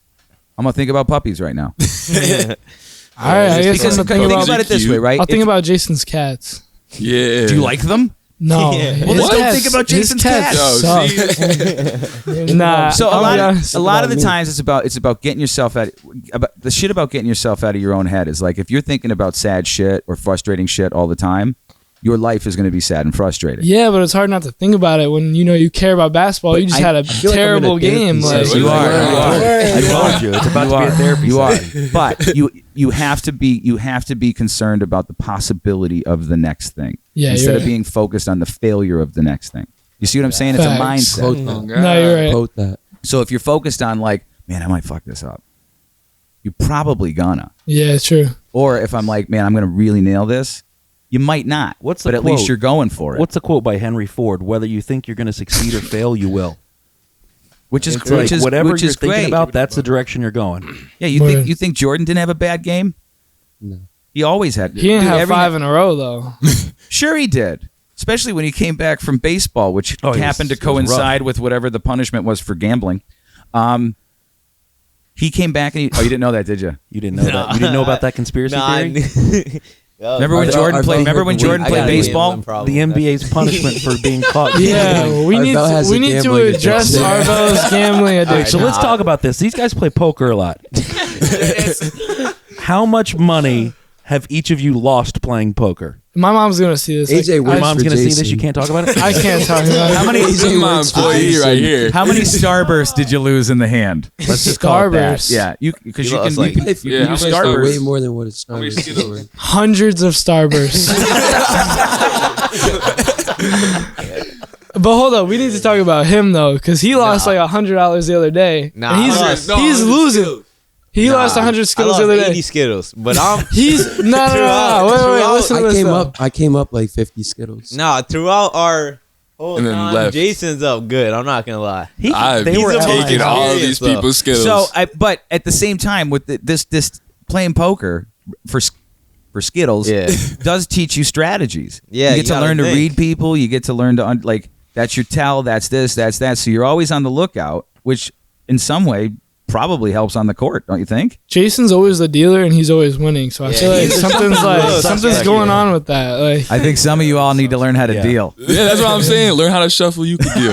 I'm gonna think about puppies right now. all right, I guess Because I'm gonna think think about about. it this way, right? I'll think If- about Jason's cats. Yeah. Do you like them? No, Yeah. his Well, then don't cats- think about his Jason's cats cats. Yo, suck. see? Nah, So I'll a be lot honest. of the times it's about getting yourself out about the shit about getting yourself out of your own head is like if you're thinking about sad shit or frustrating shit all the time, your life is going to be sad and frustrating. Yeah, but it's hard not to think about it when you care about basketball. But you just I- had a feel like I'm in a terrible game. therapy Like, session. You are. I told you. It's about to be a therapy You are. session. But you have to be concerned about the possibility of the next thing Yeah, instead you're of right. being focused on the failure of the next thing. You see what I'm saying? It's a Facts. mindset. Quote Oh, that. God. No, you're right. Quote that. So if you're focused on like, man, I might fuck this up, you're probably gonna. Yeah, true. Or if I'm like, man, I'm gonna really nail this, you might not. What's the but at quote? least you're going for it. What's the quote by Henry Ford? Whether you think you're going to succeed or fail, you will. which is It's like whatever which you're is thinking great. about, that's the direction you're going. Yeah, you Word. think Jordan didn't have a bad game? No. He always had. He didn't Dude, have every 5 in a row though. Sure, he did. Especially when he came back from baseball, which Oh, he happened was- to it was coincide with whatever the punishment was for gambling. He came back and you didn't know that, did you? You didn't know that. You didn't know about that conspiracy theory? Remember when I Jordan thought- played? Remember when I Jordan got played a baseball? The NBA's punishment for being caught. Yeah, we Our need Bell has a to gambling address addiction. Arvel's gambling addiction. So let's talk about this. These guys play poker a lot. How much money have each of you lost playing poker? My mom's gonna see this. AJ Like, works Your I, mom's for going to see this. Jason. You can't talk about it? I can't talk about it. How many? This is my employee right here. How many starbursts did you lose in the hand? Let's just call it that. Starbursts. Yeah, because You you can. lost, like- you can Yeah, you how many starbursts. Way more than what it's How many started. Skittles? Hundreds of starbursts. But hold up, we need to talk about him though, because he lost like $100 the other day. Nah, And I he's lost- he's losing. He lost 100 I Skittles lost the other 80 day. Skittles, but I'm He's no. Wait, listen to I this. came though. up. I came up like 50 Skittles. nah throughout our whole And then time. left. Jason's up good. I'm not gonna lie. I've they were taken out- all of these Though. people's skills. So, but at the same time, with this playing poker for Skittles, Yeah. does teach you strategies. Yeah, you get you to gotta learn to think. read people. You get to learn to like that's your tell. That's this. That's that. So you're always on the lookout, which in some way probably helps on the court, don't you think? Jason's always the dealer and he's always winning. So I Yeah, feel like he's- something's Suspect, going yeah. on with that. Like I think some of you all need to learn how to Yeah. deal. yeah, that's what I'm saying. Learn how to shuffle. You can deal.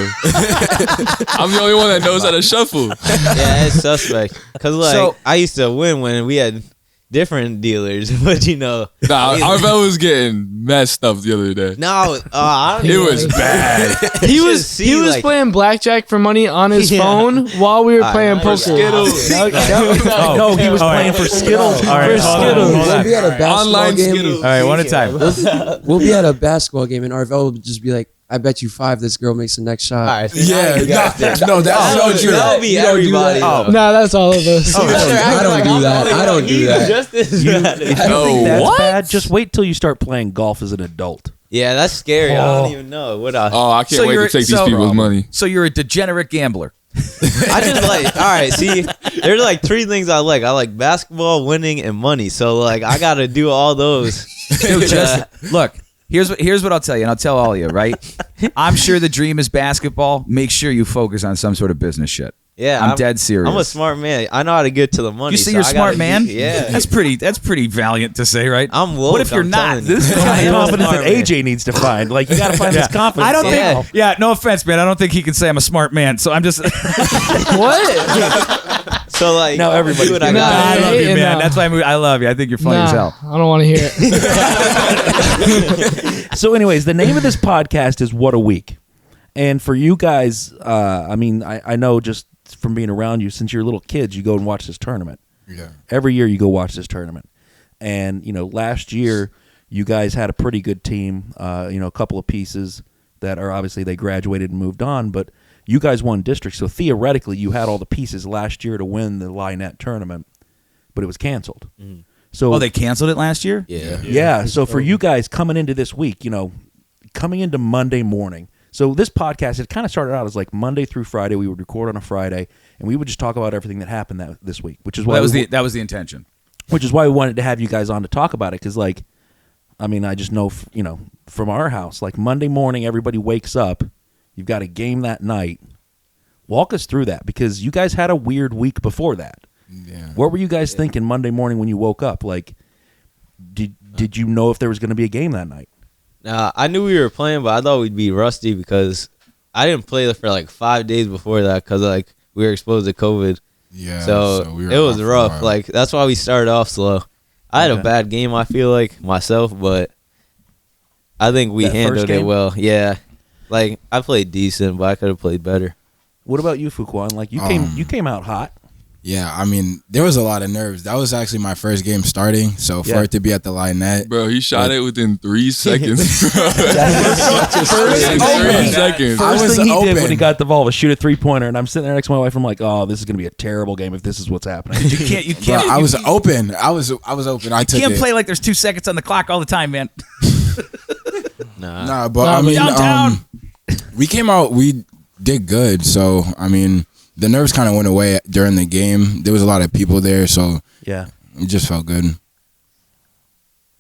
I'm the only one that knows how to shuffle. Yeah, it's suspect. Cause like So- I used to win when we had different dealers, but you know, Nah, Arvel was getting messed up the other day. no, I don't. It even was bad. he was just see, he was like- playing blackjack for money on his Yeah. phone while we were playing For poker. Skittles. No, he was playing for Skittles. All right, For hold on, Skittles. hold on. We'll be at a basketball Online game. Skittles. All right, one at a time. We'll be at a basketball game, and Arvel will just be like, "I bet you 5 this girl makes the next shot." All right, so Yeah, now you got no, this. no, that's so true. That'll be You don't do everybody. that? though. No, that's all of us. I don't do that. I don't do that. Just as bad. If you think that's bad, just wait till you start playing golf as an adult. Yeah, that's scary. I Oh. don't even know what I. Oh, I can't So wait you're- to take these so- people's money. So you're a degenerate gambler. I just like. All right, see, there's like 3 things I like. I like basketball, winning, and money. So like, I gotta do all those. Dude, just look. Here's what I'll tell you, and I'll tell all of you, right? I'm sure the dream is basketball. Make sure you focus on some sort of business shit. Yeah, I'm dead serious. I'm a smart man. I know how to get to the money. You say so you're a I smart gotta man? Yeah. That's pretty valiant to say, right? I'm woke. What if you're I'm not? telling you. This is the kind I of am a confidence that smart man. AJ needs to find. Like, you got to find this confidence. I don't Yeah. think. Yeah, no offense, man. I don't think he can say I'm a smart man. So I'm just. What? So like, Now everybody's do what I doing Nah, got. I love you, hating man. now. That's why I love you. I think you're funny as hell. I don't want to hear it. So, anyways, the name of this podcast is What a Week. And for you guys, I mean, I know just from being around you, since you're little kids, you go and watch this tournament. Yeah. Every year you go watch this tournament. And, last year you guys had a pretty good team, a couple of pieces that are obviously they graduated and moved on, but you guys won district. So theoretically you had all the pieces last year to win the Lynett Tournament, but it was canceled. So Oh, they canceled it last year? yeah. So for you guys coming into this week, coming into Monday morning. So this podcast, it kind of started out as like Monday through Friday. We would record on a Friday, and we would just talk about everything that happened this week, which is why that was the intention. which is why we wanted to have you guys on to talk about it. Because I just know, from our house, like Monday morning, everybody wakes up. You've got a game that night. Walk us through that, because you guys had a weird week before that. Yeah. What were you guys thinking Monday morning when you woke up? Like, did you know if there was going to be a game that night? I knew we were playing, but I thought we'd be rusty because I didn't play for like 5 days before that because like we were exposed to COVID. Yeah. So we were it was off for a rough. while. Like that's why we started off slow. I had a Okay. bad game, I feel like myself, but I think we That first handled it game? well. Yeah, like I played decent, but I could have played better. What about you, Fuquan? Like you came out hot. Yeah, I mean, there was a lot of nerves. That was actually my first game starting, so for Yeah. it to be at the Lynett, Bro, he shot it within 3 seconds. First In 3 seconds. I was First thing he did when open. he got the ball was shoot a 3-pointer, and I'm sitting there next to my wife. I'm like, oh, this is going to be a terrible game if this is what's happening. You can't. Bro, I was open. I was open. I took can't it. play like there's 2 seconds on the clock all the time, man. Nah, but Nah, I mean, downtown. we came out. We did good. So I mean, the nerves kind of went away during the game. There was a lot of people there, so Yeah. it just felt good.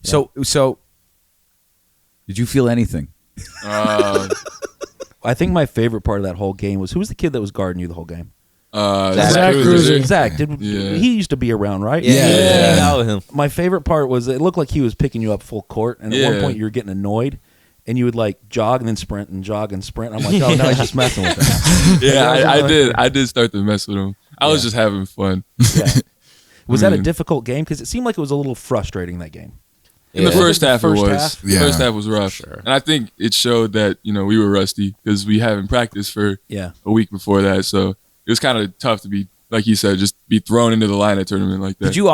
So did you feel anything? I think my favorite part of that whole game was, who was the kid that was guarding you the whole game? Zach Cruiser. Zach. Yeah. He used to be around, right? Yeah. hang out with him. My favorite part was it looked like he was picking you up full court, and at one Yeah. point you were getting annoyed, and you would like jog and then sprint and jog and sprint. I'm like, oh, now he's just messing with him. Yeah, I did start to mess with him. I was just having fun. Yeah. Was that a Mm. difficult game? Because it seemed like it was a little frustrating, that game. In the Yeah. first half, First it was. half? The first half was rough, and I think it showed that we were rusty because we haven't practiced for Yeah. a week before that. So it was kind of tough to be, like you said, just be thrown into the Lynett tournament like that. Did you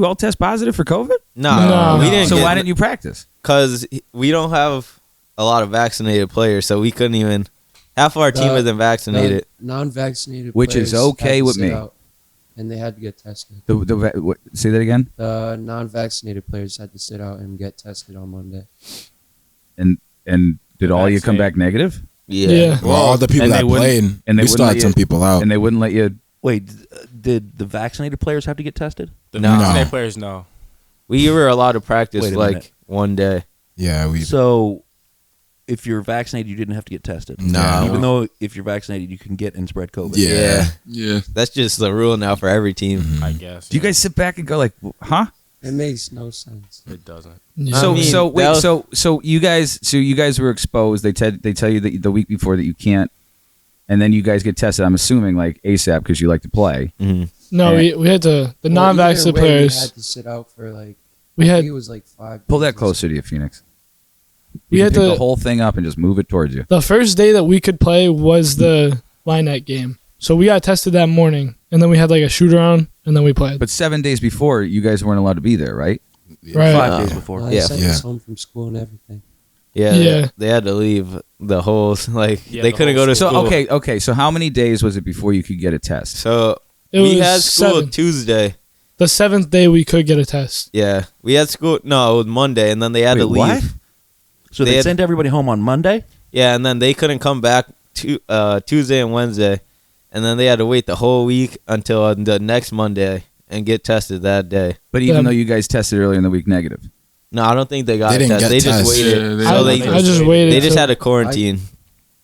all test positive for COVID? No. we didn't. So why didn't you practice? Because we don't have a lot of vaccinated players, so we couldn't even. Half of our team isn't vaccinated. Non-vaccinated, Which is players okay had to with sit me. out, and they had to get tested. Say that again. The non-vaccinated players had to sit out and get tested on Monday. And did all you come Vaccinated. back negative? Yeah. Well, all the people and they that wouldn't- played, and they we still wouldn't had let some you- people out. And they wouldn't let you. Wait, did the vaccinated players have to get tested? The No. vaccinated players, no. We were allowed to practice Wait a like minute. one day. Yeah, we. So, if you're vaccinated, you didn't have to get tested. No. Even though if you're vaccinated, you can get and spread COVID. Yeah. Yeah. That's just the rule now for every team. I guess. Do you guys sit back and go like, huh? It makes no sense. It doesn't. Yeah. So mean, so wait that was- so you guys were exposed. They tell you that the week before that you can't, and then you guys get tested. I'm assuming like ASAP because you like to play. No, we had to. The Well, non-vaccinated either way, players. We had to sit out for like. We I had think it was like 5. Pull that days. closer to you, Phoenix. We You had can pick to. the whole thing up and just move it towards you. The first day that we could play was the Lynett game. So we got tested that morning, and then we had like a shoot around, and then we played. But 7 days before, you guys weren't allowed to be there, right? Right. 5 days before. They Yeah. sent Yeah. us home from school and everything. Yeah, Yeah. They had to leave the whole Yeah, they the couldn't whole go to So school. okay. So how many days was it before you could get a test? So It we was had school 7. Tuesday. The 7th day we could get a test. Yeah, we had school. No, it was Monday, and then they had to Wait, leave. what? So They they had- sent everybody home on Monday? Yeah, and then they couldn't come back Tuesday and Wednesday, and then they had to wait the whole week until the next Monday and get tested that day. But even Yeah. though you guys tested earlier in the week negative, No, I don't think they got They a didn't test. get They just tests. waited. Yeah, they so didn't they I just waited. they just till- had to quarantine,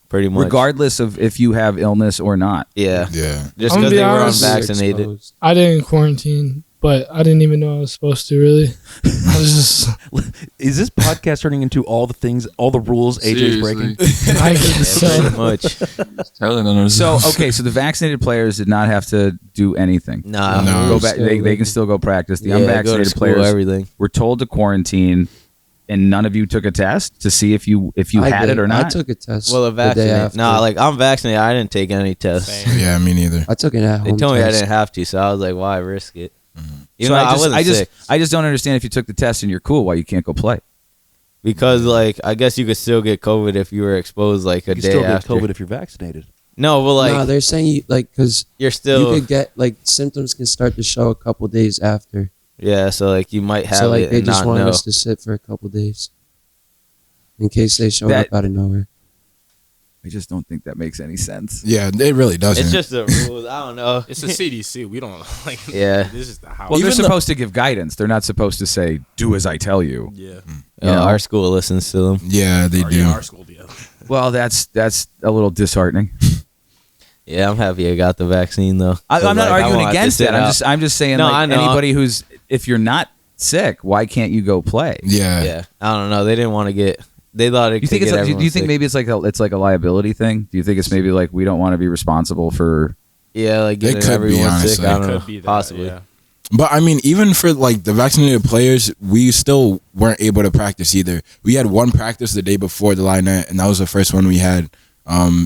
pretty much. regardless of if you have illness or not. Yeah, Yeah. just I'm because gonna be they were honest. unvaccinated. Exposed. I didn't quarantine, but I didn't even know I was supposed to. Really, I was just. Is this podcast turning into all the things, all the rules AJ's breaking? I guess Yeah, pretty so. much. Telling on us. So okay, so the vaccinated players did not have to do anything. Nah, No. Go back. They can still go practice. The yeah, go to unvaccinated school, players everything. were told to quarantine, and none of you took a test to see if you I had did. it or not. I took a test. Well, the day vaccinated. after. Nah, like I'm vaccinated. I didn't take any tests. Same. Yeah, me neither. I took an at They home told me I test. didn't have to, so I was like, why risk it? Even So though I wasn't sick. I just don't understand if you took the test and you're cool, why you can't go play. Because like I guess you could still get COVID if you were exposed like a You can day still get after. COVID if you're vaccinated. No, but like no, they're saying you like because you're still you could get like symptoms can start to show a couple days after. yeah. So like you might have So like it they and just not wanted know. us to sit for a couple days in case they show That- up out of nowhere. I just don't think that makes any sense. Yeah, it really doesn't. It's just the rules. I don't know. It's the CDC. We don't like. Yeah. This is the house. Well, they're Even supposed to give guidance. They're not supposed to say, "Do as I tell you." yeah. You know? Our school listens to them. yeah, they Or, do. yeah, our school do. Well, that's a little disheartening. Yeah, I'm happy I got the vaccine though. I'm 'Cause, not like, I arguing won't have to against sit it. out. I'm just saying, No, like, I know. anybody who's if you're not sick, why can't you go play? Yeah. Yeah, I don't know. They didn't want to get. They thought it. You could think get it's like, do everyone you think sick. maybe it's like a liability thing? Do you think it's maybe like we don't want to be responsible for? Yeah, like It getting could be, everyone sick. honestly. I It don't know. Could be that, Possibly. Yeah. But I mean, even for like the vaccinated players, we still weren't able to practice either. We had one practice the day before the Lynett, and that was the first one we had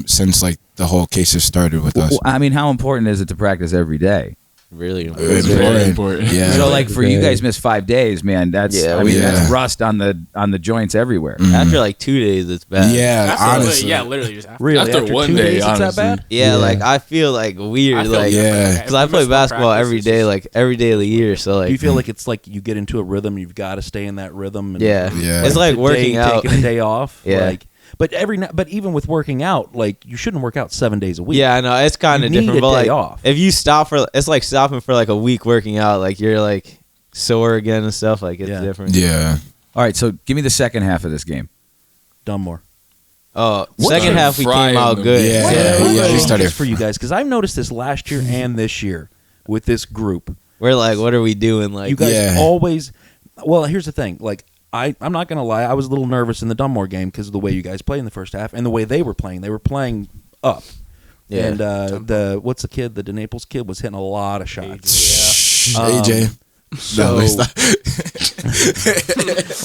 since like the whole cases started with us. Well, I mean, how important is it to practice every day? Really It's important. very important. Yeah. So like for you Okay. guys miss 5 days, man. That's Yeah, I mean yeah. that's rust on the joints everywhere. Mhm. After like 2 days, it's bad. Yeah, That's honestly. yeah, literally just after. Really? After one 2 day, days, it's that honestly. bad? Yeah, Yeah. like I feel like weird, I feel like yeah. because I play basketball every day, like every day of the year. So like, Do you feel like it's like you get into a rhythm, you've got to stay in that rhythm? And yeah, Yeah. it's like the working day, out. taking a day off. Yeah. Like, but but even with working out, like you shouldn't work out 7 days a week. Yeah, I know it's kind You of need different. a But day like, off. if you stop for, it's like stopping for like a week working out. Like you're like sore again and stuff. Like it's Yeah. different. Yeah. All right, so give me the second half of this game. Dunmore. Oh, What second the half we frying came out them? good. Yeah, What yeah, what we changes started- for you guys because I've noticed this last year and this year with this group. We're like, what are we doing? Like, You guys Yeah. always. Well, here's the thing. Like I'm not gonna lie. I was a little nervous in the Dunmore game because of the way you guys played in the first half and the way they were playing. They were playing up. Yeah. And the what's the kid? The DeNaples kid was hitting a lot of shots. Shh, Um, AJ. So it's not-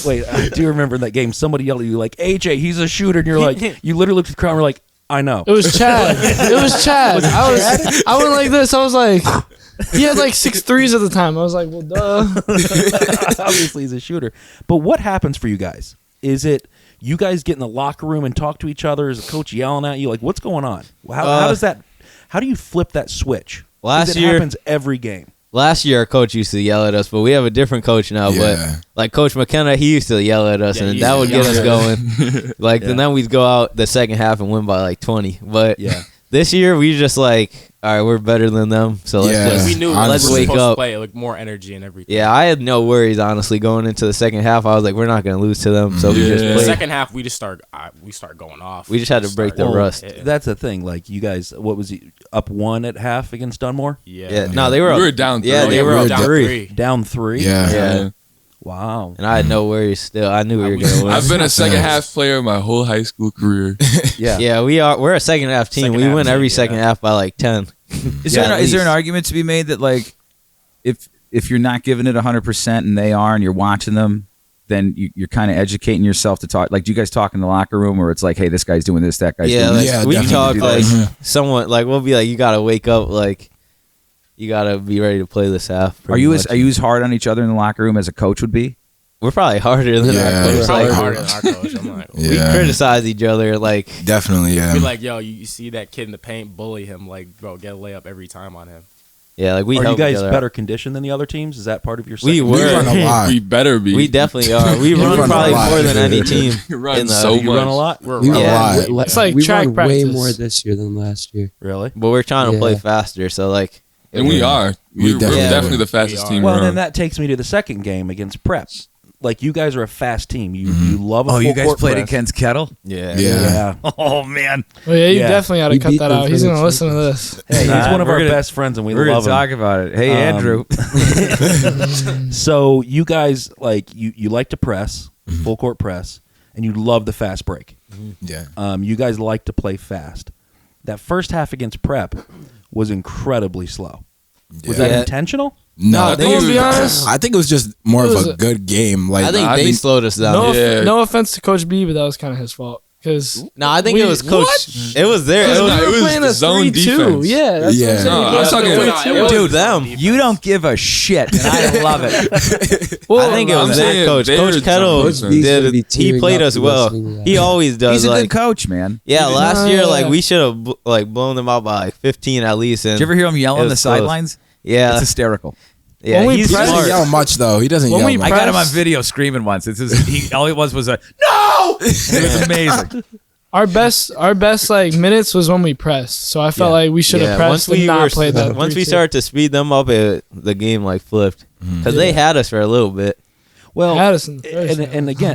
wait, I do remember that game. Somebody yelled at you like, "AJ, he's a shooter," and you're like, you literally looked at the crowd and were like, "I know." It was Chad. It was Chad. I went like this. I was like, he had like 6 threes at the time. I was like, well, duh. Obviously, he's a shooter. But what happens for you guys? Is it you guys get in the locker room and talk to each other? Is the coach yelling at you? Like, what's going on? How does that? How do you flip that switch? 'Cause Last it year- happens every game. Last year, our coach used to yell at us, but we have a different coach now. Yeah. But like Coach McKenna, he used to yell at us, Yeah, and he that would used get to us yell going. Like, Yeah. and then we'd go out the second half and win by like 20. But Yeah. this year, we just like, all right, we're better than them, so let's Yeah. just, We knew Honestly. let's Let's wake supposed up. to play like more energy and everything. Yeah, I had no worries honestly going into the second half. I was like, we're not gonna lose to them, so we just Yeah. The played. second half, we just start going off. We just had to break the Started rust. hitting. That's the thing. Like you guys, what was he up 1 at half against Dunmore? Yeah, no, they were. We up- were down Yeah, three. they Oh, were we up were down three. 3. Down 3. Yeah. Yeah. Wow. And I had no worries. Still, I knew we were gonna win. I've been a second half player my whole high school career. Yeah. Yeah, we are. We're a second half team. Second We half win team, every yeah. second half by like 10. Is Yeah, there at is there an least. argument to be made that like if you're not giving it 100% and they are and you're watching them, then you're kind of educating yourself to talk. Like, do you guys talk in the locker room where it's like, hey, this guy's doing this, that guy's Yeah, doing like, this? Yeah, we definitely talk do like that. somewhat. Like we'll be like, you gotta wake up. Like you gotta be ready to play this half. Are pretty you much. as hard on each other in the locker room as a coach would be? We're probably harder than Yeah, our We're coach. probably Like, harder than our coach. I'm like, we Yeah. criticize each other. Like Definitely, yeah. be like, yo, you see that kid in the paint, bully him. Like, bro, get a layup every time on him. yeah, like we Are you help each guys other better out. conditioned than the other teams? Is that part of your? We second- We were. run a lot. We better be. We definitely are. We run run a probably lot. more than any team. We run in the- so You run a much. lot. We're We run Yeah. a lot. It's like we track run practice. way more this year than last year. Really? But we're trying to play Yeah. faster. So like, And we are. We We're definitely definitely are. the fastest We team Well, around. then that takes me to the second game against Prep. like you guys are a fast team. You love a full you guys court played press. against Kettle? Yeah. Yeah. Oh man. Well, yeah, you Yeah. definitely got to We cut beat that them out. for He's the going to listen to this. Hey, he's one of We're our gonna- best friends, and we We're love gonna talk him. about it. Hey, Andrew. So you guys like you like to press, full court press, and you love the fast break. Yeah. You guys like to play fast. That first half against Prep was incredibly slow. Was Yeah. that intentional? No, I think to be honest, I think it was just more it of was a a- good game. Like I think they slowed us down. no, Yeah. no offense to Coach B, but that was kind of his fault. Because No, I think it was Coach. It was there. It No, was, it we were was playing a zone 3-2. defense. Yeah, that's Yeah. what I'm saying. No, You I'm guys talking played about- 3-2. Dude, them. You don't give a shit, and I love it. Well, I think it I'm was that saying coach. they were Coach Kettle Coach B's gonna be did. He tearing played up us for well. listening to that. He always does. He's a like, good coach, man. yeah, last year, Yeah. like we should have like blown them out by like 15 at least. And Did you ever hear him yell it on the was close. sidelines? Yeah, It's hysterical. yeah, When we he's He doesn't smart. yell much though. He doesn't When yell we much. I got him on Press- video screaming once. All it was a no. It was amazing. our best like minutes was when we pressed. So I felt like we should have pressed and not played that. Once we 3-2. started to speed them up, the game like flipped because they had us for a little bit. Well, Had us in the first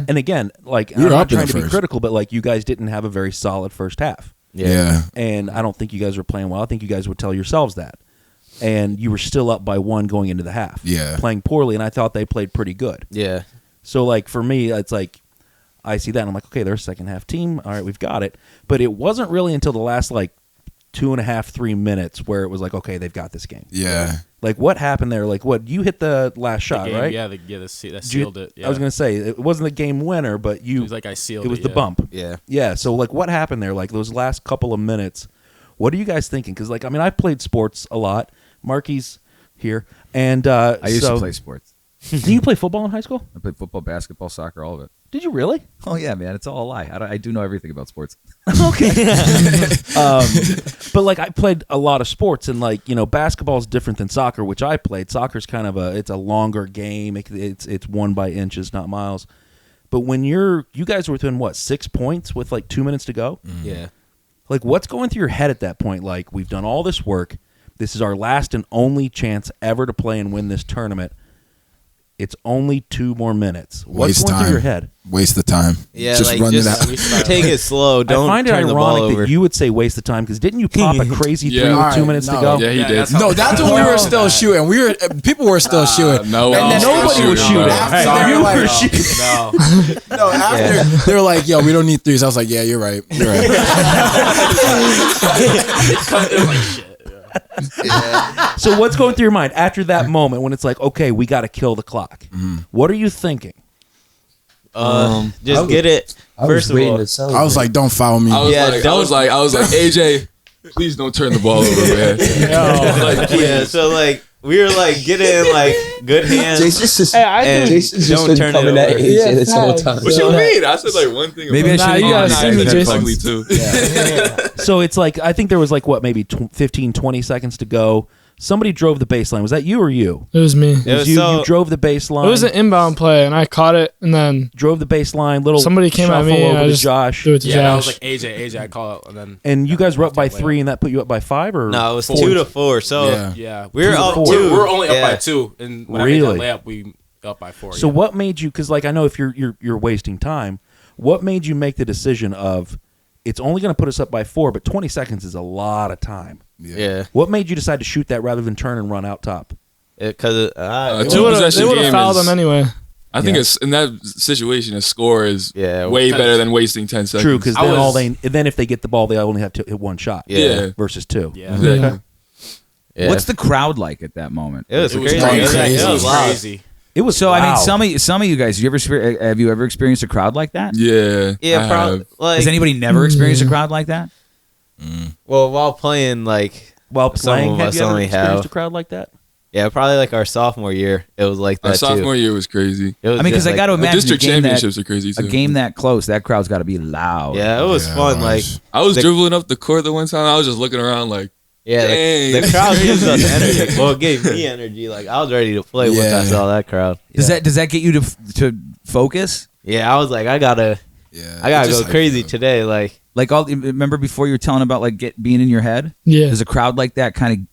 and again, like We were I'm not up in trying the to be first. critical, but like you guys didn't have a very solid first half, Yeah. and I don't think you guys were playing well. I think you guys would tell yourselves that, and you were still up by 1 going into the half. Yeah. Playing poorly, and I thought they played pretty good. Yeah, So like for me, it's like I see that and I'm like, okay, they're a second half team. All right, we've got it. But it wasn't really until the last like 2.5, 3 minutes where it was like, okay, they've got this game. Yeah. Like what happened there? Like what you hit the last shot, Game, right? Yeah, that Did you- sealed it. Yeah. I was gonna say it wasn't the game winner, but It you. was like I sealed It was the yeah. bump. yeah. Yeah. So like, what happened there? Like those last couple of minutes. What are you guys thinking? Because like, I mean, I played sports a lot. Marky's here, and I used to play sports. Did you play football in high school? I played football, basketball, soccer, all of it. Did you really? Oh yeah, man, it's all a lie. I do know everything about sports. Okay. But like I played a lot of sports, and like basketball is different than soccer, which I played. Soccer's kind of it's a longer game. It's won by inches, not miles. But when you guys were within what 6 points with like 2 minutes to go, Yeah. like what's going through your head at that point? Like we've done all this work. This is our last and only chance ever to play and win this tournament. It's only 2 more minutes. What's Waste going time. through your head? Waste the time. Yeah, Just like run it just out. take it slow. Don't I find it turn the ball ironic over. that you would say waste of time because didn't you pop a crazy Yeah. 3 with All 2 right, minutes to no. go? Yeah, he did. No, that's when we were still shooting. People were still shooting. No, And then Nobody was shooting. After Hey, they you were like, were shooting. No. no, after they were like, "Yo, we don't need threes." I was like, "Yeah, you're right. You're right." So what's going through your mind after that moment when it's like, okay, we got to kill the clock? What are you thinking? Just get it. I was First of waiting all, to celebrate. I was like, "Don't foul me." I was Yeah, like, don't- I was like, AJ, please don't turn the ball over, man. Like, yeah. So like we were like get it in like good hands. Jason's just, Hey, I And think Jason's just don't been turn it coming at over. AJ Yeah, this whole facts. time. What you mean? I said like one thing. Maybe I about should you gotta Nah, see I me, said Jason. ugly too. So it's like, I think there was like, what, maybe 15, 20 seconds to go. Somebody drove the baseline. Was that you or you? it was me. It was you, so you drove the baseline. It was an inbound play, and I caught it, and then drove the baseline. Little somebody came at shuffle me, and over I to just Josh. threw it to Yeah, that was Josh. like AJ. I call it, and then And you guys were up by layup. 3, and that put you up by 5, or No, it was 4? 2-4. So Yeah. yeah, we were up four. 2. We're only up Yeah. by 2, and when I Really? made that layup, we up by 4. So yeah. what made you? Because like I know if you're wasting time, what made you make the decision of it's only going to put us up by 4, but 20 seconds is a lot of time. Yeah, What made you decide to shoot that rather than turn and run out top? because Two possession They would have game fouled is- them anyway. I think it's in that situation, a score is Yeah, way because- better than wasting 10 seconds. True, because I then was- then if they get the ball, they only have to hit 1 shot. Yeah. versus 2. yeah, Exactly. yeah. What's the crowd like at that moment? It was it was crazy. going It was, crazy. it was loud. crazy. It was So I mean, loud. some of you guys, have you ever experienced a crowd like that? Yeah. Yeah, I probably. have. Like, Has anybody never experienced a crowd like that? well, while playing, like, While some playing, of have us you ever only experienced have. a crowd like that? Yeah, probably like our sophomore year, it was like that Our sophomore too. year was crazy. It was I mean, because just I got to The imagine district a game championships are crazy a too. game that close, that crowd's got to be loud. Yeah, it was Yeah, fun. it Like, was. I was the- dribbling up the court the one time. I was just looking around like, yeah, Dang. the crowd gives us energy. Well, it gave me energy. Like, I was ready to play once Yeah. I saw that crowd. Does that get you to focus? Yeah, I was like, I gotta Yeah, go crazy today. Like, Like remember before you were telling about like being in your head? Yeah. Does a crowd like that kind of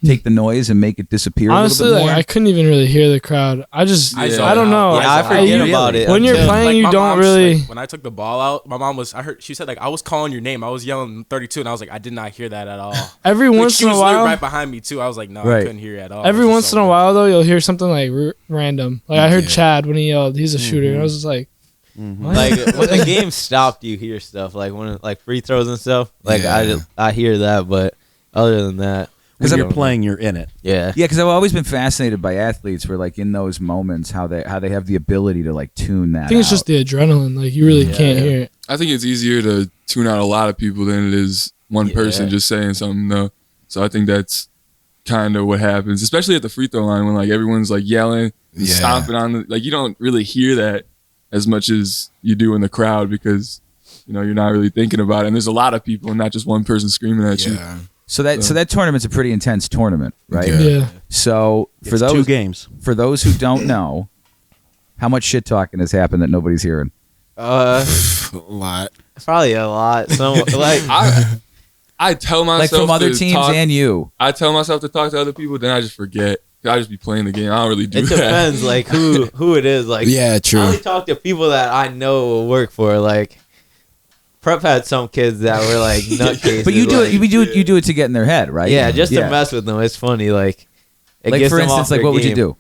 take the noise and make it disappear Honestly, a little bit more? I couldn't even really hear the crowd. I don't know. Yeah, I forget about it. When you're until- playing, you my don't mom's, really. like, when I took the ball out, my mom was. I heard she said like I was calling your name. I was yelling 32, and I was like I did not hear that at all. Every Like, once she in a was literally while, right behind me too. I was like no, Right. I couldn't hear it at all. every It was once so in a weird. while though, you'll hear something like random. Like I heard Yeah. Chad when he yelled, "He's a shooter." And I was just like, what? Like when the game stopped, you hear stuff like when like free throws and stuff. Like Yeah. I hear that, but other than that, Because Because you're playing, you're in it. yeah. Yeah, because I've always been fascinated by athletes where, like, in those moments, how they have the ability to like tune that. I think it's just out. the adrenaline. Like you really can't hear it. I think it's easier to tune out a lot of people than it is one person just saying something though. So I think that's kind of what happens, especially at the free throw line when like everyone's like yelling, and Yeah. stomping on the, like you don't really hear that as much as you do in the crowd because you know you're not really thinking about it. And there's a lot of people, and not just one person screaming at you. Yeah. so that tournament's a pretty intense tournament, right? Yeah. Yeah. So for It's 2 those games. for those who don't know, how much shit talking has happened that nobody's hearing? A lot. Probably a lot. Some like I tell Like myself from other to teams talk, and you. I tell myself to talk to other people, then I just forget. I just be playing the game. I don't really do it that. depends like who it is. Like Yeah, I true. only talk to people that I know will work for. Like Prep had some kids that were like nutcases. But you do like, it. You do it to get in their head, right? Yeah, just Yeah. to mess with them. It's funny. Like it Like gets for them off instance, like their what would you game. do?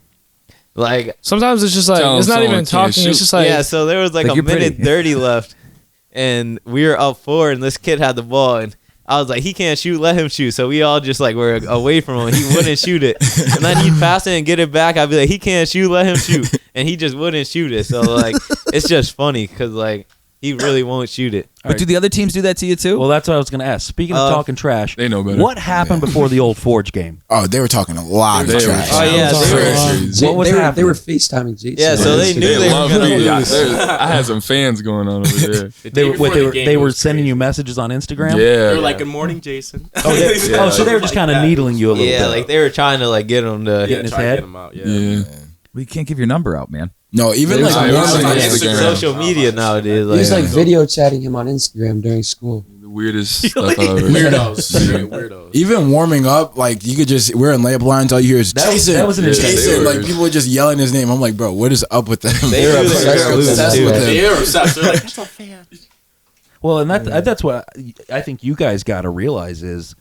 Like Sometimes it's just like Tell it's not someone even can't talking. shoot. It's just like yeah, so there was like Like, a you're minute pretty. 30 left, and we were up 4, and this kid had the ball, and I was like, he can't shoot, let him shoot. So we all just like were away from him. He wouldn't shoot it, and then he'd pass it and get it back. I'd be like, he can't shoot, let him shoot, and he just wouldn't shoot it. So like, it's just funny because like he really won't shoot it. But do the other teams do that to you too? Well, that's what I was going to ask. Speaking of talking trash, They know better. what happened before the old Forge game? Oh, they were talking a lot They of were- trash. Oh yeah, That was they were. Crazy. What was they happening? were FaceTiming Jason. Yeah, so they knew they were love gonna me. lose. I had some fans going on over there. The day They were, before wait, the game, they it were was sending crazy. you messages on Instagram? Yeah. They were like, "Good morning, Jason." Oh, so they were just kind of needling you a little Yeah, bit. like they were trying to like get him to. Get in his try to head? get him out. Yeah. Yeah. well, you can't give your number out, man. No, even They like was- one they was of on the- Instagram. Social media nowadays, He was like like video chatting him on Instagram during school. The weirdest stuff I've ever Weirdos. Straight weirdos. even warming up, like you could just we're in layup lines. All you hear is That was- Jason. that was an interesting- Jason. they were- Like people were just yelling his name. I'm like, bro, what is up with them? they were obsessed with obsessed him. with him. They were obsessed. They're like, "That's a fan." Well, and that's what I think you guys got to realize is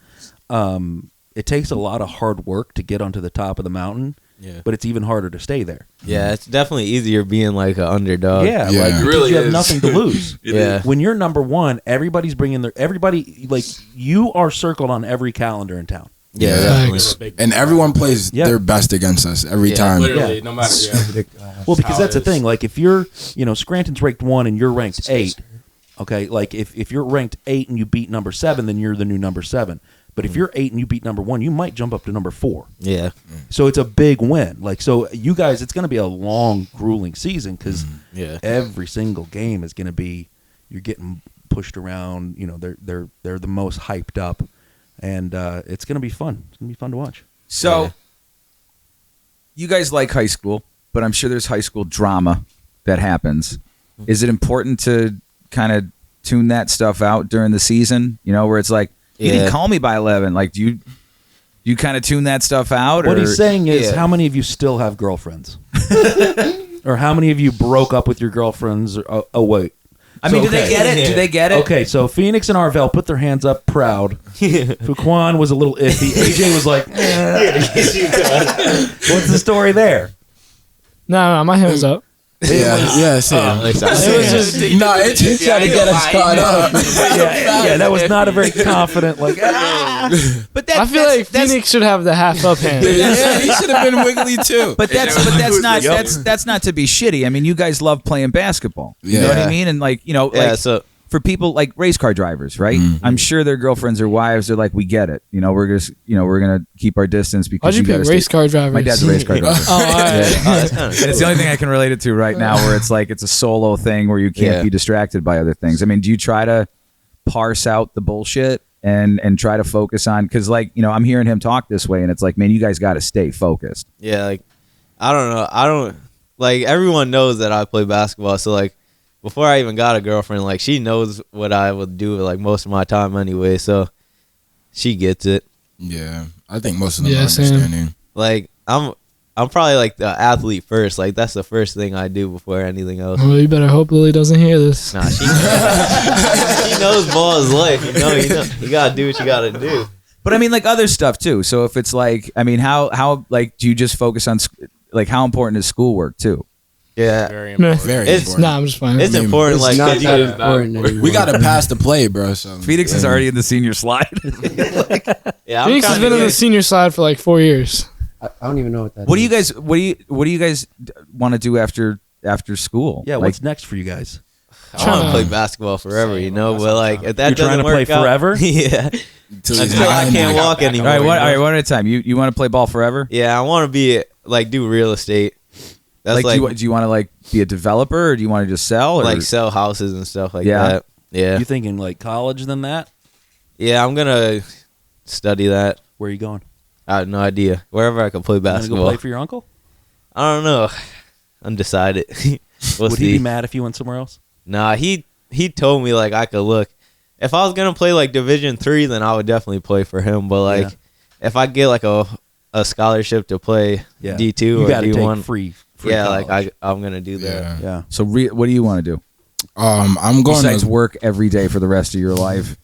it takes a lot of hard work to get onto the top of the mountain, but it's even harder to stay there. yeah, it's definitely easier being like an underdog. Yeah, Yeah. like It because really you have is. nothing to lose. Yeah. When you're number one, everybody's bringing everybody like you are circled on every calendar in town. yeah, Yeah. definitely. Facts. Big- And everyone plays Yeah. their best against us every Yeah, time. literally, no matter. Yeah. Well, because how that's it the thing. is. Like if you're, Scranton's ranked 1 and you're ranked 8. Okay, like if you're ranked 8 and you beat number 7, then you're the new number 7. But if you're 8 and you beat number 1, you might jump up to number 4. Yeah, So it's a big win. Like so, you guys, it's going to be a long, grueling season because yeah. every single game is going to be you're getting pushed around. They're the most hyped up, and it's going to be fun. It's going to be fun to watch. So, Yeah. you guys like high school, but I'm sure there's high school drama that happens. Is it important to kind of tune that stuff out during the season? Where it's like, you Yeah. didn't call me by 11. Like, do you kind of tune that stuff out? What or? he's saying is, Yeah. how many of you still have girlfriends, or how many of you broke up with your girlfriends? Or, oh wait. I mean, So, do they okay. get it? Do they get it? Okay, so Phoenix and Arvell put their hands up, proud. Fuquan was a little iffy. AJ was like, "What's the story there?" No, my hands up. Yeah, same. Like, It was just No, it's He tried to get us caught up. Yeah, that was not a very confident. Like, But I feel like Phoenix should have the half up hand. yeah, he should have been wiggly too. But that's not to be shitty. I mean, you guys love playing basketball. You know what I Yeah. mean? And Yeah, so for people like race car drivers, right? Mm-hmm. I'm sure their girlfriends or wives are like, we get it. We're gonna keep our distance because Why'd you pick gotta race stay. car drivers? My dad's a race car driver. Oh, all right. that's kind of And it's the only thing I can relate it to right now, where it's like it's a solo thing where you can't Yeah. be distracted by other things. I mean, do you try to parse out the bullshit and try to focus on? Because I'm hearing him talk this way, and it's like, man, you guys got to stay focused. Yeah, like I don't know. I don't like everyone knows that I play basketball. So like before I even got a girlfriend, like she knows what I would do like most of my time anyway. So she gets it. Yeah, I think most of them Yeah, are same. understanding. Like I'm probably like the athlete first. Like that's the first thing I do before anything else. Well, you better hope Lily doesn't hear this. Nah, she knows ball is life. You gotta do what you gotta do. But I mean, like other stuff too. So if it's like, I mean, how like do you just focus on like how important is schoolwork too? Yeah, Very Meh. important. Very It's- important. Nah, I'm just playing. it's mean, important. It's Like not 'cause that you- important anymore. We got to pass the play, bro. So Phoenix is already in the senior slide. yeah, I'm Phoenix has trying been to on the get- senior side for like 4 years. I don't even know what that is. What do you guys want to do after school? Yeah, like, what's next for you guys? I want to play basketball forever, Same, but that's like what if that You're trying doesn't to play work out, forever? yeah, Till he's until I 90. can't walk all anymore. right, you all know? right, one at a time. You want to play ball forever? Yeah, I want to be like do real estate. That's Like, like do you want to like be a developer, or do you want to just sell? Or? like sell houses and stuff like Yeah. that. Yeah, You thinking like college than that? yeah, I'm gonna study that. Where are you going? I have no idea. Wherever I can play You gonna go basketball. play for your uncle? I don't know. Undecided. We'll Would see. he be mad if you went somewhere else? Nah, he told me like I could look. If I was gonna play like Division 3, then I would definitely play for him. But like, Yeah. if I get like a scholarship to play Yeah. D2 You or got to D1, take free yeah, college. like I'm gonna do that. Yeah. yeah. So what do you want to do I'm going besides to. work every day for the rest of your life?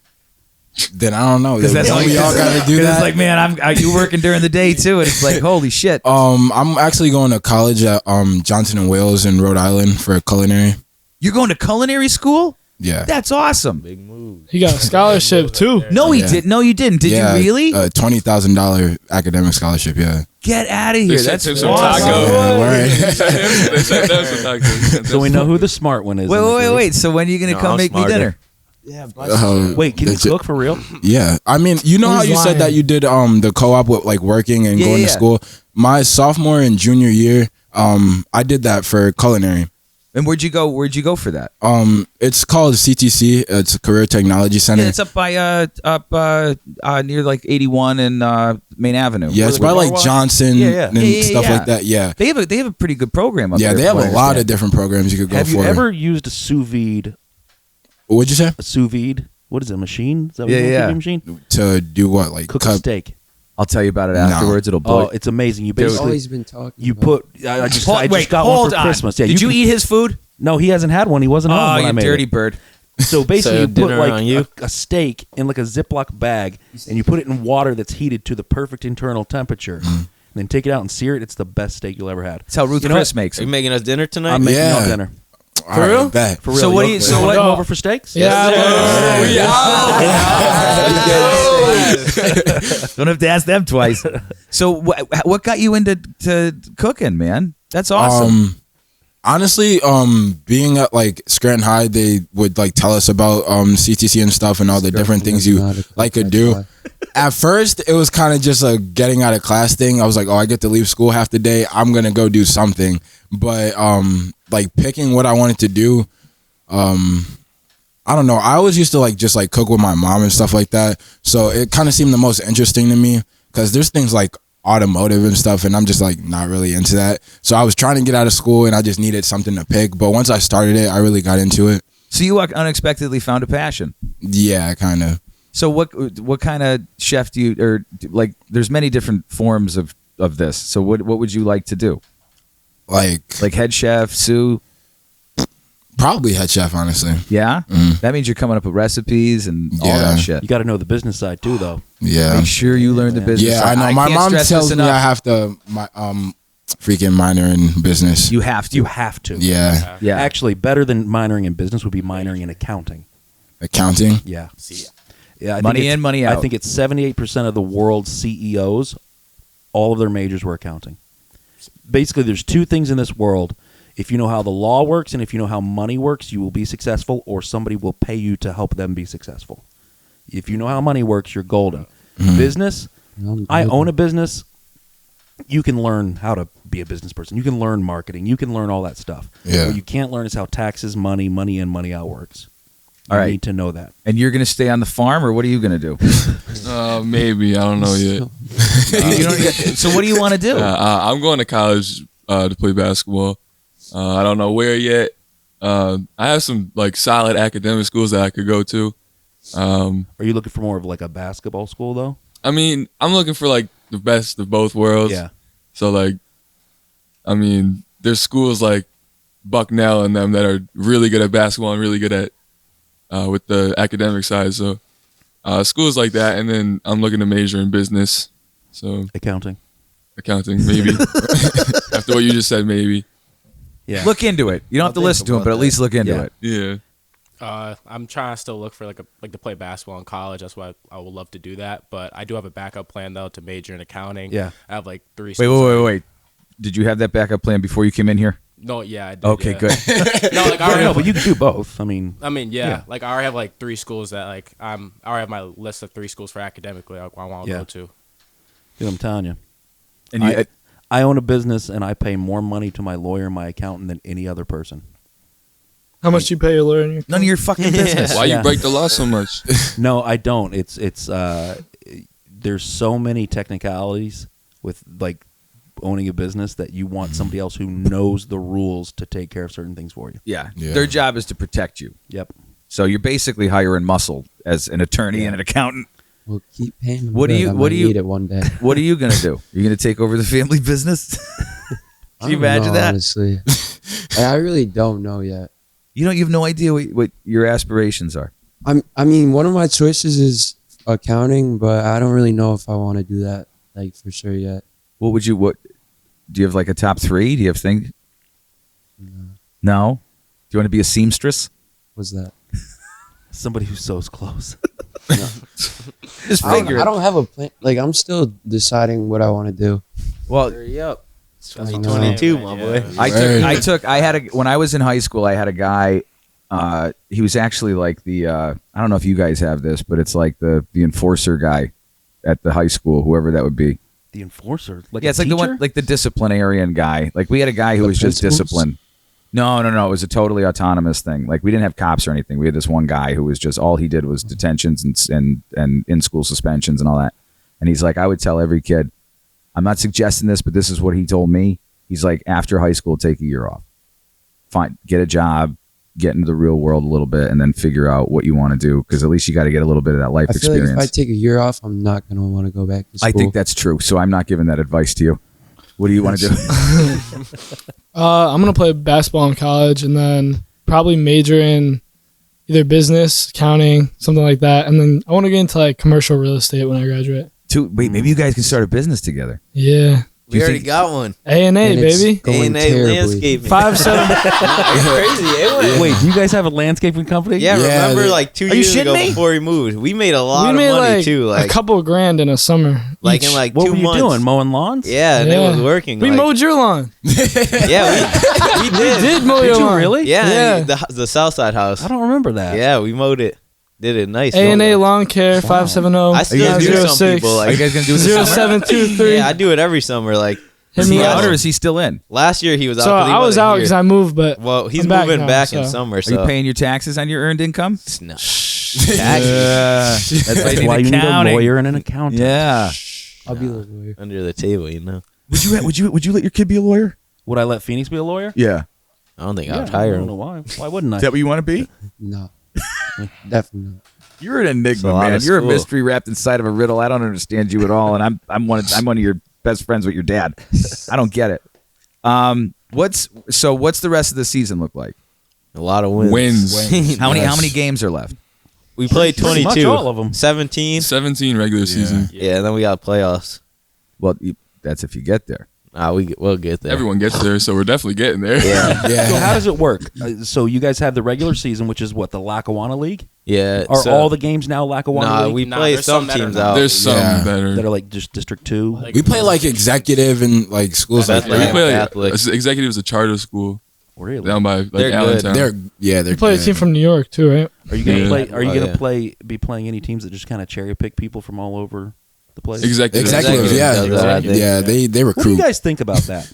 Then I don't know. Because that's Don't all we all got to do It's that. like, man, you working during the day too, and it's like, holy shit. I'm actually going to college at Johnson and Wales in Rhode Island for culinary. You're going to culinary school? Yeah. That's awesome. Big move. He got a scholarship too. No, he Yeah. didn't. No, you didn't. Did Yeah, you really? $20,000 academic scholarship. Yeah. Get out of They here. sent That's him some awesome. tacos. Yeah, word. They sent them some tacos. So we know who the smart one is. Wait, in the wait, group. wait. So when are you going to No, come I'm make smarter. me dinner? Wait, can you That's it. cook for real? Yeah, I mean, you know Who's how you said lying? that you did the co-op with like working and Yeah, going yeah. to school. My sophomore and junior year, I did that for culinary. And where'd you go? Where'd you go for that? It's called CTC. It's a Career Technology Center. Yeah, it's up by near like 81 and Main Avenue. Yeah, it's Where- by where- like Johnson Yeah, yeah. and Yeah, yeah, stuff yeah. like that. Yeah, They have a pretty good program up yeah, there. they have from a what I lot of understand. different programs you could go Have for. you ever used a sous vide? What'd you say? A sous vide? What is it? A machine? Is that what Yeah, you yeah. a machine? To do what? Like Cook a steak. I'll tell you about it No. afterwards. It'll blow. Oh, it's amazing. You He's basically always been talking. you about put. I just Wait, got one hold for on. Christmas. Yeah, Did you can- eat his food? No, he hasn't had one. He wasn't home Oh, when I you made dirty it. bird. So basically, So you put dinner like on you? a steak in like a Ziploc bag, and you put it in water that's heated to the perfect internal temperature. And then take it out and sear it. It's the best steak you'll ever had. That's how Ruth You know Chris what? makes Are you it. making us dinner tonight? I'm making Yeah. y'all dinner. All right, real? bet. For real. So what do You'll- you- so wanna what- come over for steaks? Yeah. Don't have to ask them twice. So what got you into cooking, man? That's awesome. Honestly, being at like Scranton High, they would like tell us about CTC and stuff and all the different things you like could do. At first, it was kind of just a getting out of class thing. I was like, oh, I get to leave school half the day. I'm gonna go do something. But like picking what I wanted to do, I don't know. I always used to like just like cook with my mom and stuff like that. So it kind of seemed the most interesting to me because there's things like automotive and stuff, and I'm just like not really into that. So I was trying to get out of school, and I just needed something to pick. But once I started it, I really got into it. So you unexpectedly found a passion. Yeah, kind of. So what kind of chef do you or like? There's many different forms of this. So what would you like to do? Like Like head chef, sous? probably head chef, honestly. Yeah, that means you're coming up with recipes and all Yeah. that shit. You got to know the business side too, though. Yeah, Make sure you learn the business. yeah. I know. My can't mom stress tells this me enough. I have to freaking minor in business. You have to. You have to. Yeah, Yeah. Actually, better than minoring in business would be minoring in accounting. accounting. Yeah. Yeah. I Money think it's- in, money out. I think it's 78% of the world's CEOs. All of their majors were accounting. Basically, there's two things in this world. If you know how the law works and if you know how money works, you will be successful, or somebody will pay you to help them be successful. If you know how money works, you're golden. Business, I own a business. You can learn how to be a business person. You can learn marketing. You can learn all that stuff. Yeah. What you can't learn is how taxes, money in, money out works. You All right. need to know that. And you're going to stay on the farm, or what are you going to do? Maybe, I don't know yet. You don't get- so what do you want to do? I'm going to college to play basketball. I don't know where yet. I have some like solid academic schools that I could go to. Are you looking for more of like a basketball school though? I mean, I'm looking for like the best of both worlds. Yeah. So like, I mean, there's schools like Bucknell and them that are really good at basketball and really good at with the academic side. So schools like that, and then I'm looking to major in business. So Accounting. maybe. After what you just said, maybe. Yeah. Look into it. You don't have to listen to him, but at least look into Yeah. it. Yeah. I'm trying to still look for like to play basketball in college. That's why I would love to do that. But I do have a backup plan though to major in accounting. Yeah. I have like 3. Wait. Did you have that backup plan before you came in here? No, yeah, I did. Okay, yeah. good. No, like I already No, have, but you can do both. I mean, yeah, like I already have like 3 schools that like I already have my list of 3 schools for academically I want to Yeah. go to. dude, I'm telling you. And you, I own a business and I pay more money to my lawyer and my accountant than any other person. How much do you pay your lawyer? In your none of your fucking business. Why Yeah. you break the law so much? No, I don't. It's there's so many technicalities with like owning a business that you want somebody else who knows the rules to take care of certain things for you. Yeah. Yeah. Their job is to protect you. Yep. So you're basically hiring muscle as an attorney and an accountant. Well, keep paying them. What do good. you- I what might do you- need it one day? What are you going to do? You're going to take over the family business? Can you imagine that? Honestly, I really don't know yet. You have no idea what your aspirations are. I mean, one of my choices is accounting, but I don't really know if I want to do that like for sure yet. What do you have like a top 3? Do you have things? No? Do you want to be a seamstress? What's that? Somebody who sews clothes. Just I figure don't have a plan. Like I'm still deciding what I want to do. Well, Hurry up. I know. 22, my boy. when I was in high school, I had a guy, he was actually like I don't know if you guys have this, but it's like the enforcer guy at the high school, whoever that would be. The enforcer. Like Yeah, it's a like the one, teacher? like the disciplinarian guy. Like we had a guy who The was just principals? disciplined. No. It was a totally autonomous thing. Like we didn't have cops or anything. We had this one guy who was just all he did was detentions and in school suspensions and all that. And he's like, I would tell every kid, I'm not suggesting this, but this is what he told me. He's like, after high school, take a year off. Fine, get a job, get into the real world a little bit, and then figure out what you want to do. Because at least you got to get a little bit of that life I feel experience. like if I take a year off, I'm not gonna want to go back to school. I think that's true. So I'm not giving that advice to you. What do you want to do? I'm gonna play basketball in college, and then probably major in either business, accounting, something like that. And then I want to get into like commercial real estate when I graduate. Wait, maybe you guys can start a business together. Yeah, We already got one. A&A, And it's baby. going A&A terribly. landscaping. 5-7. Crazy. It went. Wait, do you guys have a landscaping company? Yeah, Yeah, remember they- like 2 Are you years shitting ago me? before we moved, we made a lot We of made money like too. Like a couple grand in a summer. like each. in like What 2 were you months. doing? Mowing lawns? Yeah, and it was working. We like, mowed your lawn. Yeah, we did. Did mow Did your you lawn. really? Yeah, Yeah. the Southside house. I don't remember that. Yeah, we mowed it. Did it nice. A&A Lawn Care 570. I still do some people. Are you Like, guys gonna do it this summer? 0723. yeah, I do it every summer. Like Hit Is me he up. out or is he still in? last year, he was out. So 'cause he I was wasn't out here. because I moved, but Well, he's I'm back moving now, back in so. summer. Are So you paying your taxes on your earned income? No. That's That's why you need a lawyer and an accountant. Yeah. I'll be the lawyer. Under the table, you know. Would you let your kid be a lawyer? Would I let Phoenix be a lawyer? Yeah. I don't think Yeah, I'd hire I don't know him. why. Why wouldn't I? Is that what you want to be? No, definitely not. You're an It's a enigma, lot man. of You're a school. mystery wrapped inside of a riddle. I don't understand you at all, and I'm one of your best friends with your dad. I don't get it. What's the rest of the season look like? A lot of wins. Wins. How Yes. many games are left? We played Pretty much 22. all of 'em. 17. 17 regular season. Yeah, and then we got playoffs. Well, that's if you get there. We'll get there. Everyone gets there, so we're definitely getting there. Yeah. So Yeah. how does it work? So you guys have the regular season, which is what, the Lackawanna League? Yeah. Are so- all the games now Lackawanna Nah, League? we Nah, play there's some some that are teams not. out. There's some Yeah. better. that are like just District 2? Like, We play like executive and like schools like Bethlehem. that. we play Catholic. executive is a charter school Really? down by like They're good. Allentown. They're you play a good. team from New York too, right? Are you gonna Yeah. play? Are you Oh, gonna yeah. be playing any teams that just kind of cherry pick people from all over the place? executive. Executive, yeah, does that, I think. yeah. They What do you recruit. guys think about that?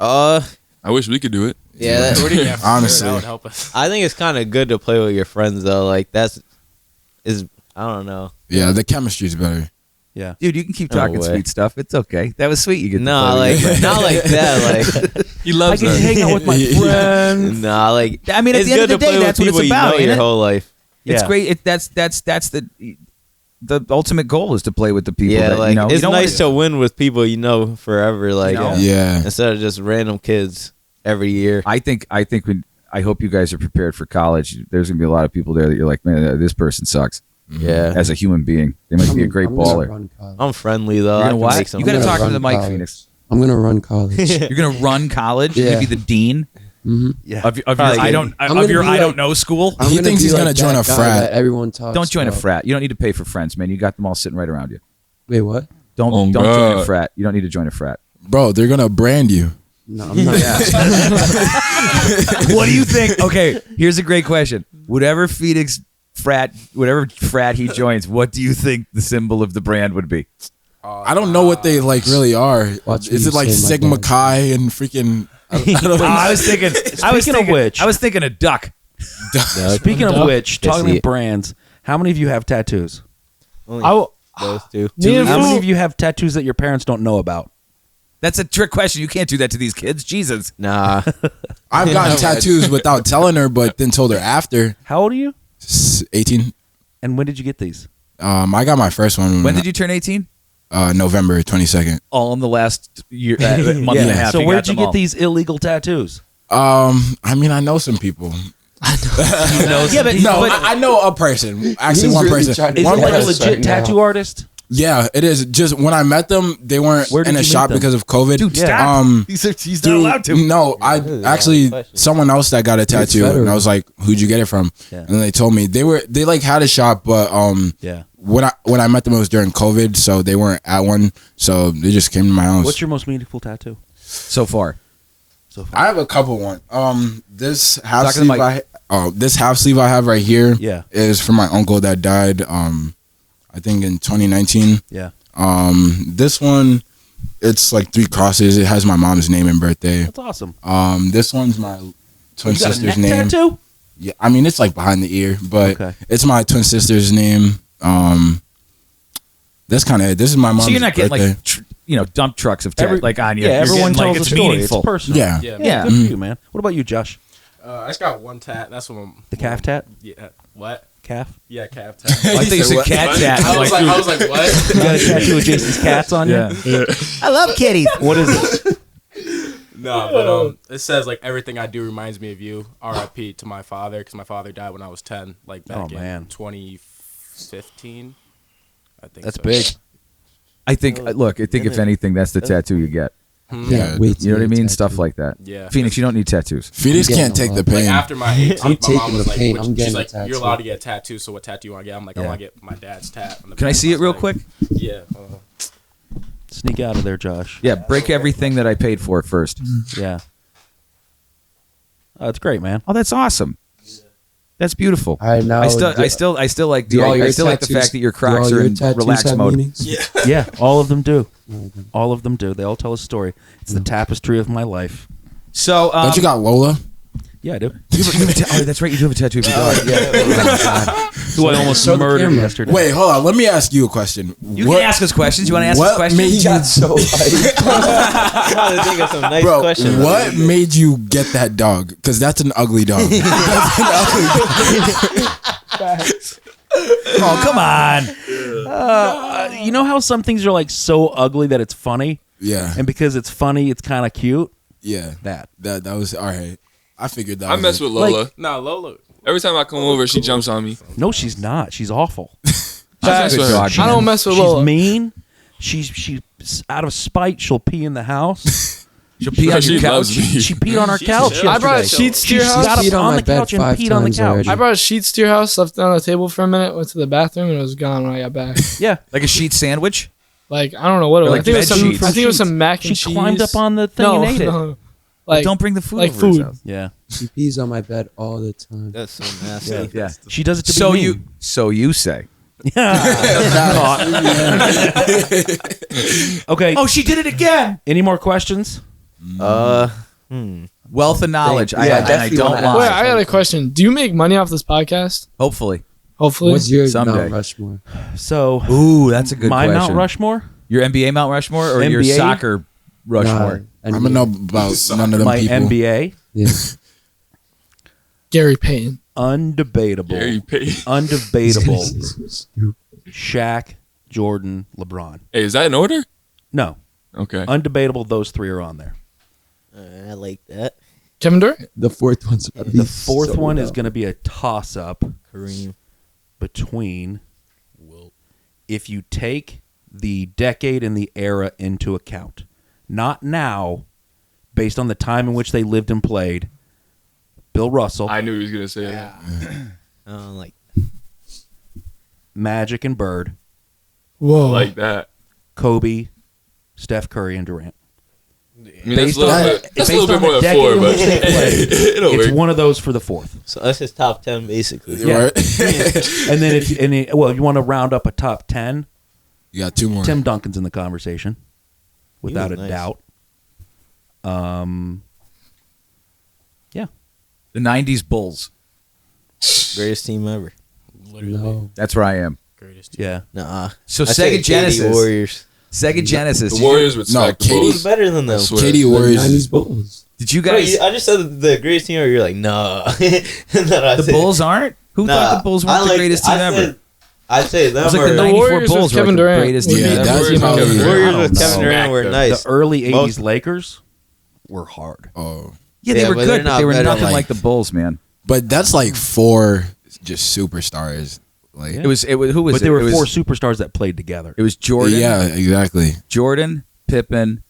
I wish we could do it. Yeah. Yeah, for sure, Honestly. that would help us. I think it's kind of good to play with your friends though. Like I don't know. Yeah, the chemistry's better. Yeah. Dude, you can keep No talking way. sweet stuff. It's okay. That was sweet. You get to No, play like with your friends. not like that. Like He I loves get to that. hang out with my friends. nah, like I mean, at it's the end good of the to day, play that's with what it's people about, you know ain't your it? whole life. It's Yeah. great. That's the ultimate goal is to play with the people. Yeah, that, like you know, it's you don't nice wanna- to win with people you know forever. Like Yeah. instead of just random kids every year. I think I hope you guys are prepared for college. There's gonna be a lot of people there that you're like, man, this person sucks. Yeah, As a human being, they might be a great I'm gonna baller. run college. I'm friendly though. You're I gonna can what? make some- You got to I'm gonna talk to run the mic, college. Phoenix. I'm gonna run college. You're gonna run college. You're Yeah. gonna be the dean Yeah. of your Probably I good. don't I'm of gonna your be I like- don't know school. I'm He gonna thinks be he's gonna like join that a guy frat. that everyone talks. Don't join a about. frat. You don't need to pay for friends, man. You got them all sitting right around you. Wait, what? Don't Oh, don't join a God. frat. You don't need to join a frat. Bro, they're gonna brand you. No, I'm not. What do you think? Okay, here's a great question. Whatever frat he joins, what do you think the symbol of the brand would be? I don't know what they like really are. Watch Is me it like say my Sigma dad. Chi and freaking? I don't know. I was thinking. Speaking of which- I was thinking a duck. Speaking of which, Yes, talking he- of brands, how many of you have tattoos? Only I w- those two. Me and How many Fu- of you have tattoos that your parents don't know about? That's a trick question. You can't do that to these kids. Jesus. Nah, I've gotten tattoos without telling her, but then told her after. How old are you? 18. And when did you get these? I got my first one When did you turn 18? November 22nd. All in the last year, month and a half. So you where'd got you them get all. these illegal tattoos? I mean, I know some people. Yeah, but No, I know a person. Actually, He's one really person. trying to is One it like a Yes, person. legit right now. tattoo artist? Yeah, it is. Just when I met them, they weren't Where did in a you meet shop them? because of COVID. Dude, Yeah. stop. He's not allowed to. No, I actually question. someone else that got a tattoo, and I was like, "Who'd you get it from?" Yeah. And they told me they like had a shop, but Yeah. when I met them, it was during COVID, so they weren't at one, so they just came to my house. What's your most meaningful tattoo So far. so far? I have a couple one. This half Talk to the sleeve this half sleeve I have right here Yeah. is from my uncle that died. I think in 2019. Yeah. This one, it's like 3 crosses. It has my mom's name and birthday. That's awesome. This one's my twin You got a sister's neck name. tattoo? Yeah, I mean it's like behind the ear, but Okay. it's my twin sister's name. That's kind of it. This is my mom's So you're not getting birthday. like dump trucks of Every- like on you. Yeah, You're everyone getting, tells like, a it's story. meaningful. It's personal. yeah. Yeah. Yeah. Good for you, man. What about you, Josh? I just got one tat. That's what I'm. The calf tat? Yeah. What? Calf? Yeah, calf tat. I think you said cat tat. I was like, what? You got a tattoo of Jason's cats on you? Yeah. I love kitties. What is it? No, but it says like everything I do reminds me of you. R.I.P. to my father, because my father died when I was 10, like back Oh, man. in 2015. I think That's so. big. I think. Look, I think if anything, that's the tattoo you get. Yeah. Wait. You know what I mean? tattoo. Stuff like that. Yeah. Phoenix, you don't need tattoos. Phoenix I'm can't getting take the a lot. Like pain. after my 18th, I'm my taking mom was the like, pain. I'm she's getting a like, tattoo. you're allowed to get a tattoo, so what tattoo you want to get? I'm like, I Yeah. want to get my dad's tat. On the Can I back see of it my real leg. quick? Yeah. Sneak out of there, Josh. Yeah, break everything that I paid for first. Yeah. Oh, it's great, man. Oh, that's awesome. That's beautiful. All right, now I still like do all I your still like the tattoos- fact that your do all Crocs are your in tattoos relax have mode. meanings? Yeah, all of them do. All of them do. They all tell a story. It's the tapestry of my life. So, Don't you got Lola? Yeah, I do. oh, that's right. You do have a tattoo of your dog. Who I almost Show the murdered camera. yesterday. Wait, hold on. Let me ask you a question. You can ask us questions. You want to ask us what questions? made He got so hyped. I'm trying to think of some nice Bro, questions. what made you get that dog? Because that's an ugly dog. Oh, come on. You know how some things are like so ugly that it's funny? Yeah, And because it's funny, it's kind of cute? yeah. That. That was all right. I figured that. I was mess it. with Lola. No, Lola. Every time I come over, she jumps on me. No, she's not. She's awful. I mess with her. dog. I don't mess with She's Lola. mean. She's out of spite. She'll pee in the house. She'll pee on She your couch. loves me. She peed on our couch chill. I brought yesterday. sheets to your She house. got up Peed on on my the couch bed and 5 peed on the times couch. already. I brought sheets to your house, left it on the table for a minute, went to the bathroom, and it was gone when I got back. Yeah. Like a sheet sandwich? Like I don't know what it Or was. like I think it was bed some. sheets. I think it was some mac She and cheese. climbed up on the thing no, and ate it. no. Like Don't bring the food like over his food. house. Yeah. He pees on my bed all the time. That's so nasty. Yeah. She does it to So be you mean. say. Okay. Oh, she did it again. Any more questions? Wealth and knowledge. I definitely don't wanna lie. ask. Wait, I got a question. Do you make money off this podcast? Hopefully. Hopefully. What's your Someday. Mount Rushmore? So, Ooh, that's a good my question. Mount Rushmore? Your NBA Mount Rushmore or your NBA? soccer Rushmore? I'm gonna know about none of them My people. NBA? Yeah. Gary Payton. Undebatable. Gary Payton. Undebatable. Shaq, Jordan, LeBron. Hey, is that in order? No, Okay. undebatable. Those three are on there. I like that. Kevin Durant. The fourth one's about to be The fourth so one is dumb. going to be a toss-up Kareem. between. If you take the decade and the era into account, not now, based on the time in which they lived and played, Bill Russell, I knew he was gonna say that. Like Magic and Bird, Whoa. Like that. Kobe, Steph Curry, and Durant. I mean, that's Based a little on- bit, that's based a little bit on more the than 4, decade in but which they played, it'll It's work. one of those for the fourth. so that's his top 10 basically. Yeah. Right? And then if you want to round up a top 10, You got 2 more. Tim Duncan's in the conversation, without a was nice. doubt. Yeah. The 90s Bulls. Greatest team ever. No. That's where I am. Greatest team. Yeah. Nah. So I say Sega Genesis. Warriors. Sega Genesis. The Warriors would No, smack the Katie- Bulls. Who's better than them? I swear. KD The Warriors. 90s Bulls. Did you Bro, guys? I just said the greatest team ever. You're like, nah. And then I The said, Bulls aren't? Who nah, thought the Bulls weren't I the like- greatest team I ever? said- I'd say them It was like or the The 94 Warriors with Bulls were Kevin like the Durant. greatest Yeah, team Yeah, ever. that's Warriors with probably. Kevin Durant. Warriors I with don't Kevin know. Durant were nice. The early 80s Most- Lakers were hard. Oh, Yeah, they Yeah, were but good, they're but not they were better, nothing like- like the Bulls, man. but that's like 4 just superstars. Like, It was who was But it? there were it was, four superstars that played together. It was Jordan, yeah, exactly. Jordan, Pippen,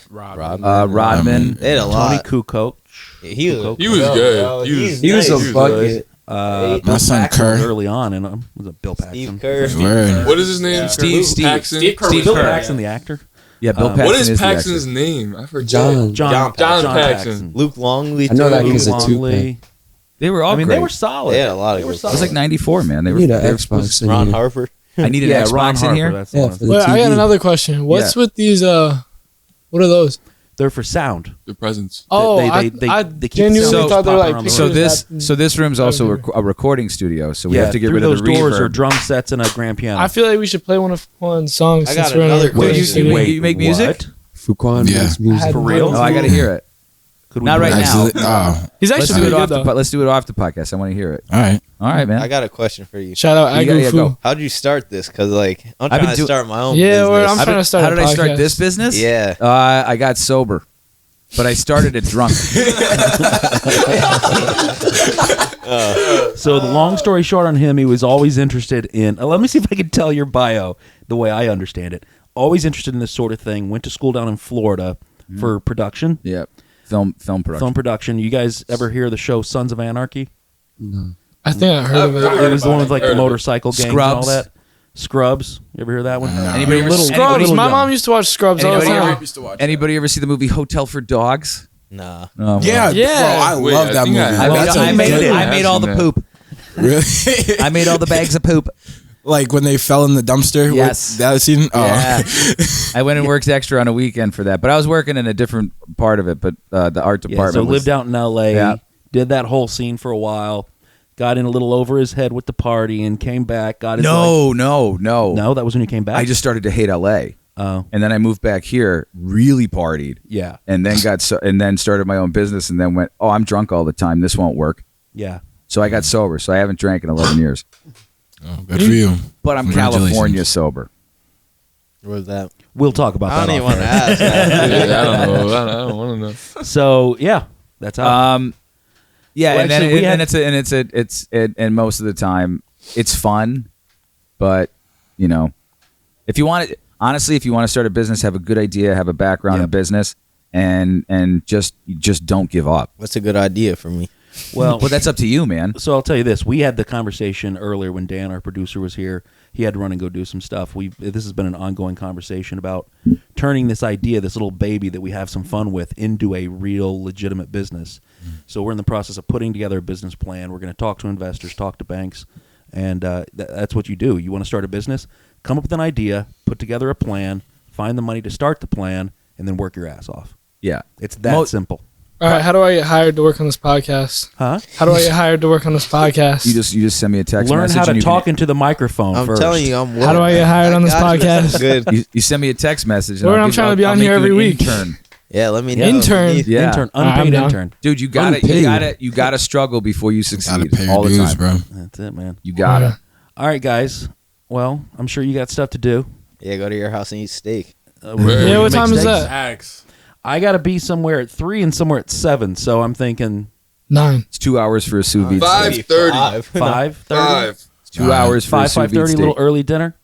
Rodman. Rodman. They had a Tony lot. Kukoc. He was, He was bro, good. bro, He was- he's He was nice. a bucket. Bill My son Paxson was Kerr. early on, and was it Bill Paxson? Steve Kerr. Word. What is his name? Steve Paxson. Steve Kerr Steve was Bill Kerr. good. Paxson, the actor. Yeah, Bill Um, Paxson What is is the Paxton's actor. name? I forget. John. John Paxson. Luke Longley. I know too. that 'cause Luke of 2K. Longley. They were all I mean, great. they were solid. They had a lot of They were good It solid. was like '94, man. They were. Need an they were Xbox in Ron here. Harper. I need an Yeah, Xbox Ron in Harper, here. That's Yeah, one. for the Wait, I got TV. another question. What's with these? What are those? They're for sound. The presents. Oh, they I keep genuinely sound thought they were popping like around the So room. pictures this, that- this room's also Okay. a recording studio. So we yeah, have to get through rid of those the doors reverb. are drum sets and a grand piano. I feel like we should play one song. I since got we're in a another recording question. studio. Wait, you make music? What? Fuquan Yeah. makes I music. had For real? one. Oh, I got to hear it. Could we Not do right that? now. Actually, oh, He's Let's actually do pretty it good off the. though. Let's do it off the podcast. I want to hear it. all right. All right, man. I got a question for you. Shout out You gotta- yeah, Agufu. go. How'd you start this? Because like I'm I've trying been to do- start my own. Yeah, well, business. I'm trying to start. How a did I start podcast. this business? Yeah. I got sober, but I started it drunk. So the long story short on him, he was always interested in. Let me see if I can tell your bio the way I understand it. Always interested in this sort of thing. Went to school down in Florida for production, Yeah, film production. film production. You guys ever hear the show Sons of Anarchy? No. I think I heard of it. It was the one with like the Heard of it. motorcycle gangs and all Scrubs. that. Scrubs. You ever hear that one? Anybody ever- Scrubs. little My young. mom used to watch Scrubs all the Anybody time. ever, anybody ever see the movie Hotel for Dogs? Nah. Oh, well. Yeah, Yeah. bro, I Wait, love I that think movie. I- That's a I made good it. one. I made all the poop. Really? I made all the bags of poop. Like when they fell in the dumpster. with Yes. that scene. Oh, Yeah. I went and worked extra on a weekend for that, but I was working in a different part of it. But the art Yeah, department. so was- lived out in L.A. Yeah. Did that whole scene for a while. Got in a little over his head with the party and came back. Got his No. no, that was when you came back. I just started to hate LA, oh and then I moved back here, really partied, yeah, and then and then started my own business, and then went, oh, I'm drunk all the time. This won't work. yeah. So I got sober. So I haven't drank in 11 years, Oh, good for you. but I'm Congratulations. California sober. What was that? We'll talk about I that. don't even off want to air. ask. that. Yeah, I don't know. I don't want to know. So yeah, that's how. Yeah, Well, and then actually, we had- and most of the time it's fun, but you know, if you want to honestly, if you want to start a business, have a good idea, have a background in Yep. business, and just don't give up. What's a good idea for me? Well, But that's up to you, man. so I'll tell you this: we had the conversation earlier when Dan, our producer, was here. He had to run and go do some stuff. This has been an ongoing conversation about turning this idea, this little baby that we have some fun with, into a real, legitimate business. So we're in the process of putting together a business plan. We're going to talk to investors, talk to banks, and that's what you do. You want to start a business, come up with an idea, put together a plan, find the money to start the plan, and then work your ass off. Yeah, It's that Mo- simple. All right, how do I get hired to work on this podcast? Huh? How do I get hired to work on this podcast? you just send me a text Learn message. how to and you talk can, into the microphone I'm first. telling you, I'm. How do I get hired on this I got you. podcast? That's good. you send me a text message. And Lord, I'll I'm give- trying to be I'll on make here you every an week. Intern. Yeah, let me know. Intern. Yeah. Intern, I'm unpaid down. intern. Dude, you gotta struggle before you succeed Gotta pay all your the dues, time. bro. That's it, man. You gotta. All right, guys. Well, I'm sure you got stuff to do. Yeah, go to your house and eat steak. Yeah, what time is that? Axe. I got to be somewhere at 3 and somewhere at 7, so I'm thinking 9. It's 2 hours for a sous vide. 5:30. 5:30. 5. It's 2 hours for a 5, sous vide 5:30, a steak. little early dinner.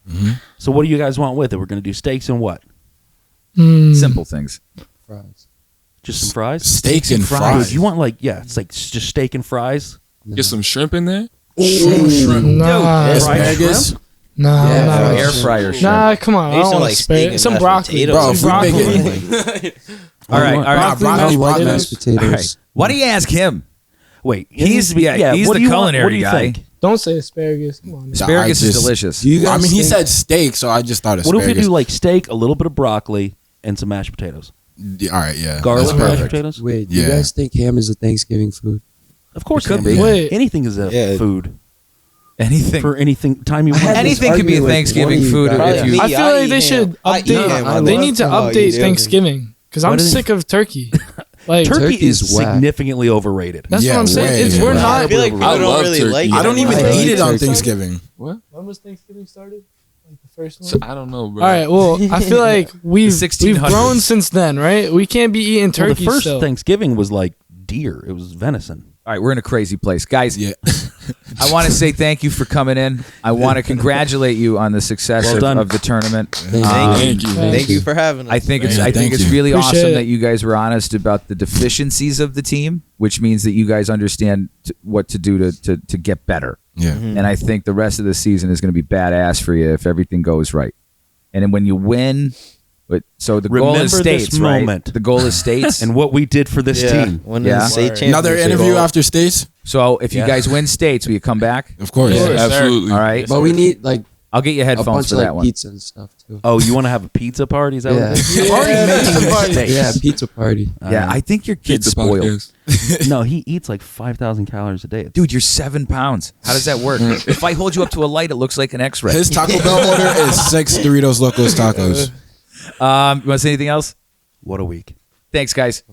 So what do you guys want with it? We're going to do steaks and what? Simple things. Fries. Just some fries? Steaks and Dude, fries. you want it's like just steak and fries? Get some shrimp in there. Nah, Asparagus. nah, Yeah, nah. Air fryer shrimp. Nah, come on. I Maybe don't some, want like, to steak spare and some mashed broccoli. Bro, if Some we broccoli. make it, All right, all right. broccoli, White white mashed potatoes. All right. Why don't you ask him? Wait, He's he's he's what the do you want? culinary What do you guy. think? Don't say asparagus. Come on. Asparagus I is just- delicious. Do you guys I mean, he think- said steak, so I just thought What asparagus. if we do like steak, a little bit of broccoli, and some mashed potatoes? Yeah, all right, yeah. Garlic That's mashed perfect. potatoes? Wait, do you Yeah. guys think ham is a Thanksgiving food? Of course It could it be. is. Wait. Anything is a Yeah. food Anything. for anything time you I want. had Anything could be a argument with Thanksgiving one of food you guys. if you. I feel I like eat they ham. should I eat update. ham. I They love need to ham. Oh, you update do? Thanksgiving because Why I'm do they- sick of turkey. Like Turkey Turkey's is whack. significantly overrated. that's Yeah, what I'm saying. way It's we're overrated. not. I feel like people I don't love really turkey. like it. I don't even I eat it on turkey. Thanksgiving. What? When was Thanksgiving started? Like the first one. So, I don't know, bro. All right. Well, I feel like we've 1600s. grown since then, right? We can't be eating Well, turkey the first still. Thanksgiving was like deer. It was venison. All right, we're in a crazy place, guys. Yeah. I want to say thank you for coming in. I want to congratulate you on the success Well done. of the tournament. Thank you. Thank you for having us. I think it's Yeah, I think thank it's you. really Appreciate awesome it. that you guys were honest about the deficiencies of the team, which means that you guys understand what to do to get better. Yeah. And I think the rest of the season is going to be badass for you if everything goes right. And then when you win, so the goal is Remember this states, right? moment. The goal is states. And what we did for this team. When Yeah. the state Another championship. interview after states? So if you Yeah. guys win states, will you come back? Of course. Yeah. Yes, sir. Absolutely. All right. But we need like I'll get you a headphones bunch for of that like one. pizza and stuff too. Oh, you want to have a pizza party? Is that Yeah. what it is? Yeah, You're already that's making the party. mistakes. Yeah, pizza party. Yeah, I think your kid's Pizza spoiled. podcast. No, he eats like 5,000 calories a day. Dude, you're 7 pounds. How does that work? If I hold you up to a light, it looks like an X-ray. His Taco Bell order is 6 Doritos Locos tacos. You want to say anything else? What a week. Thanks, guys.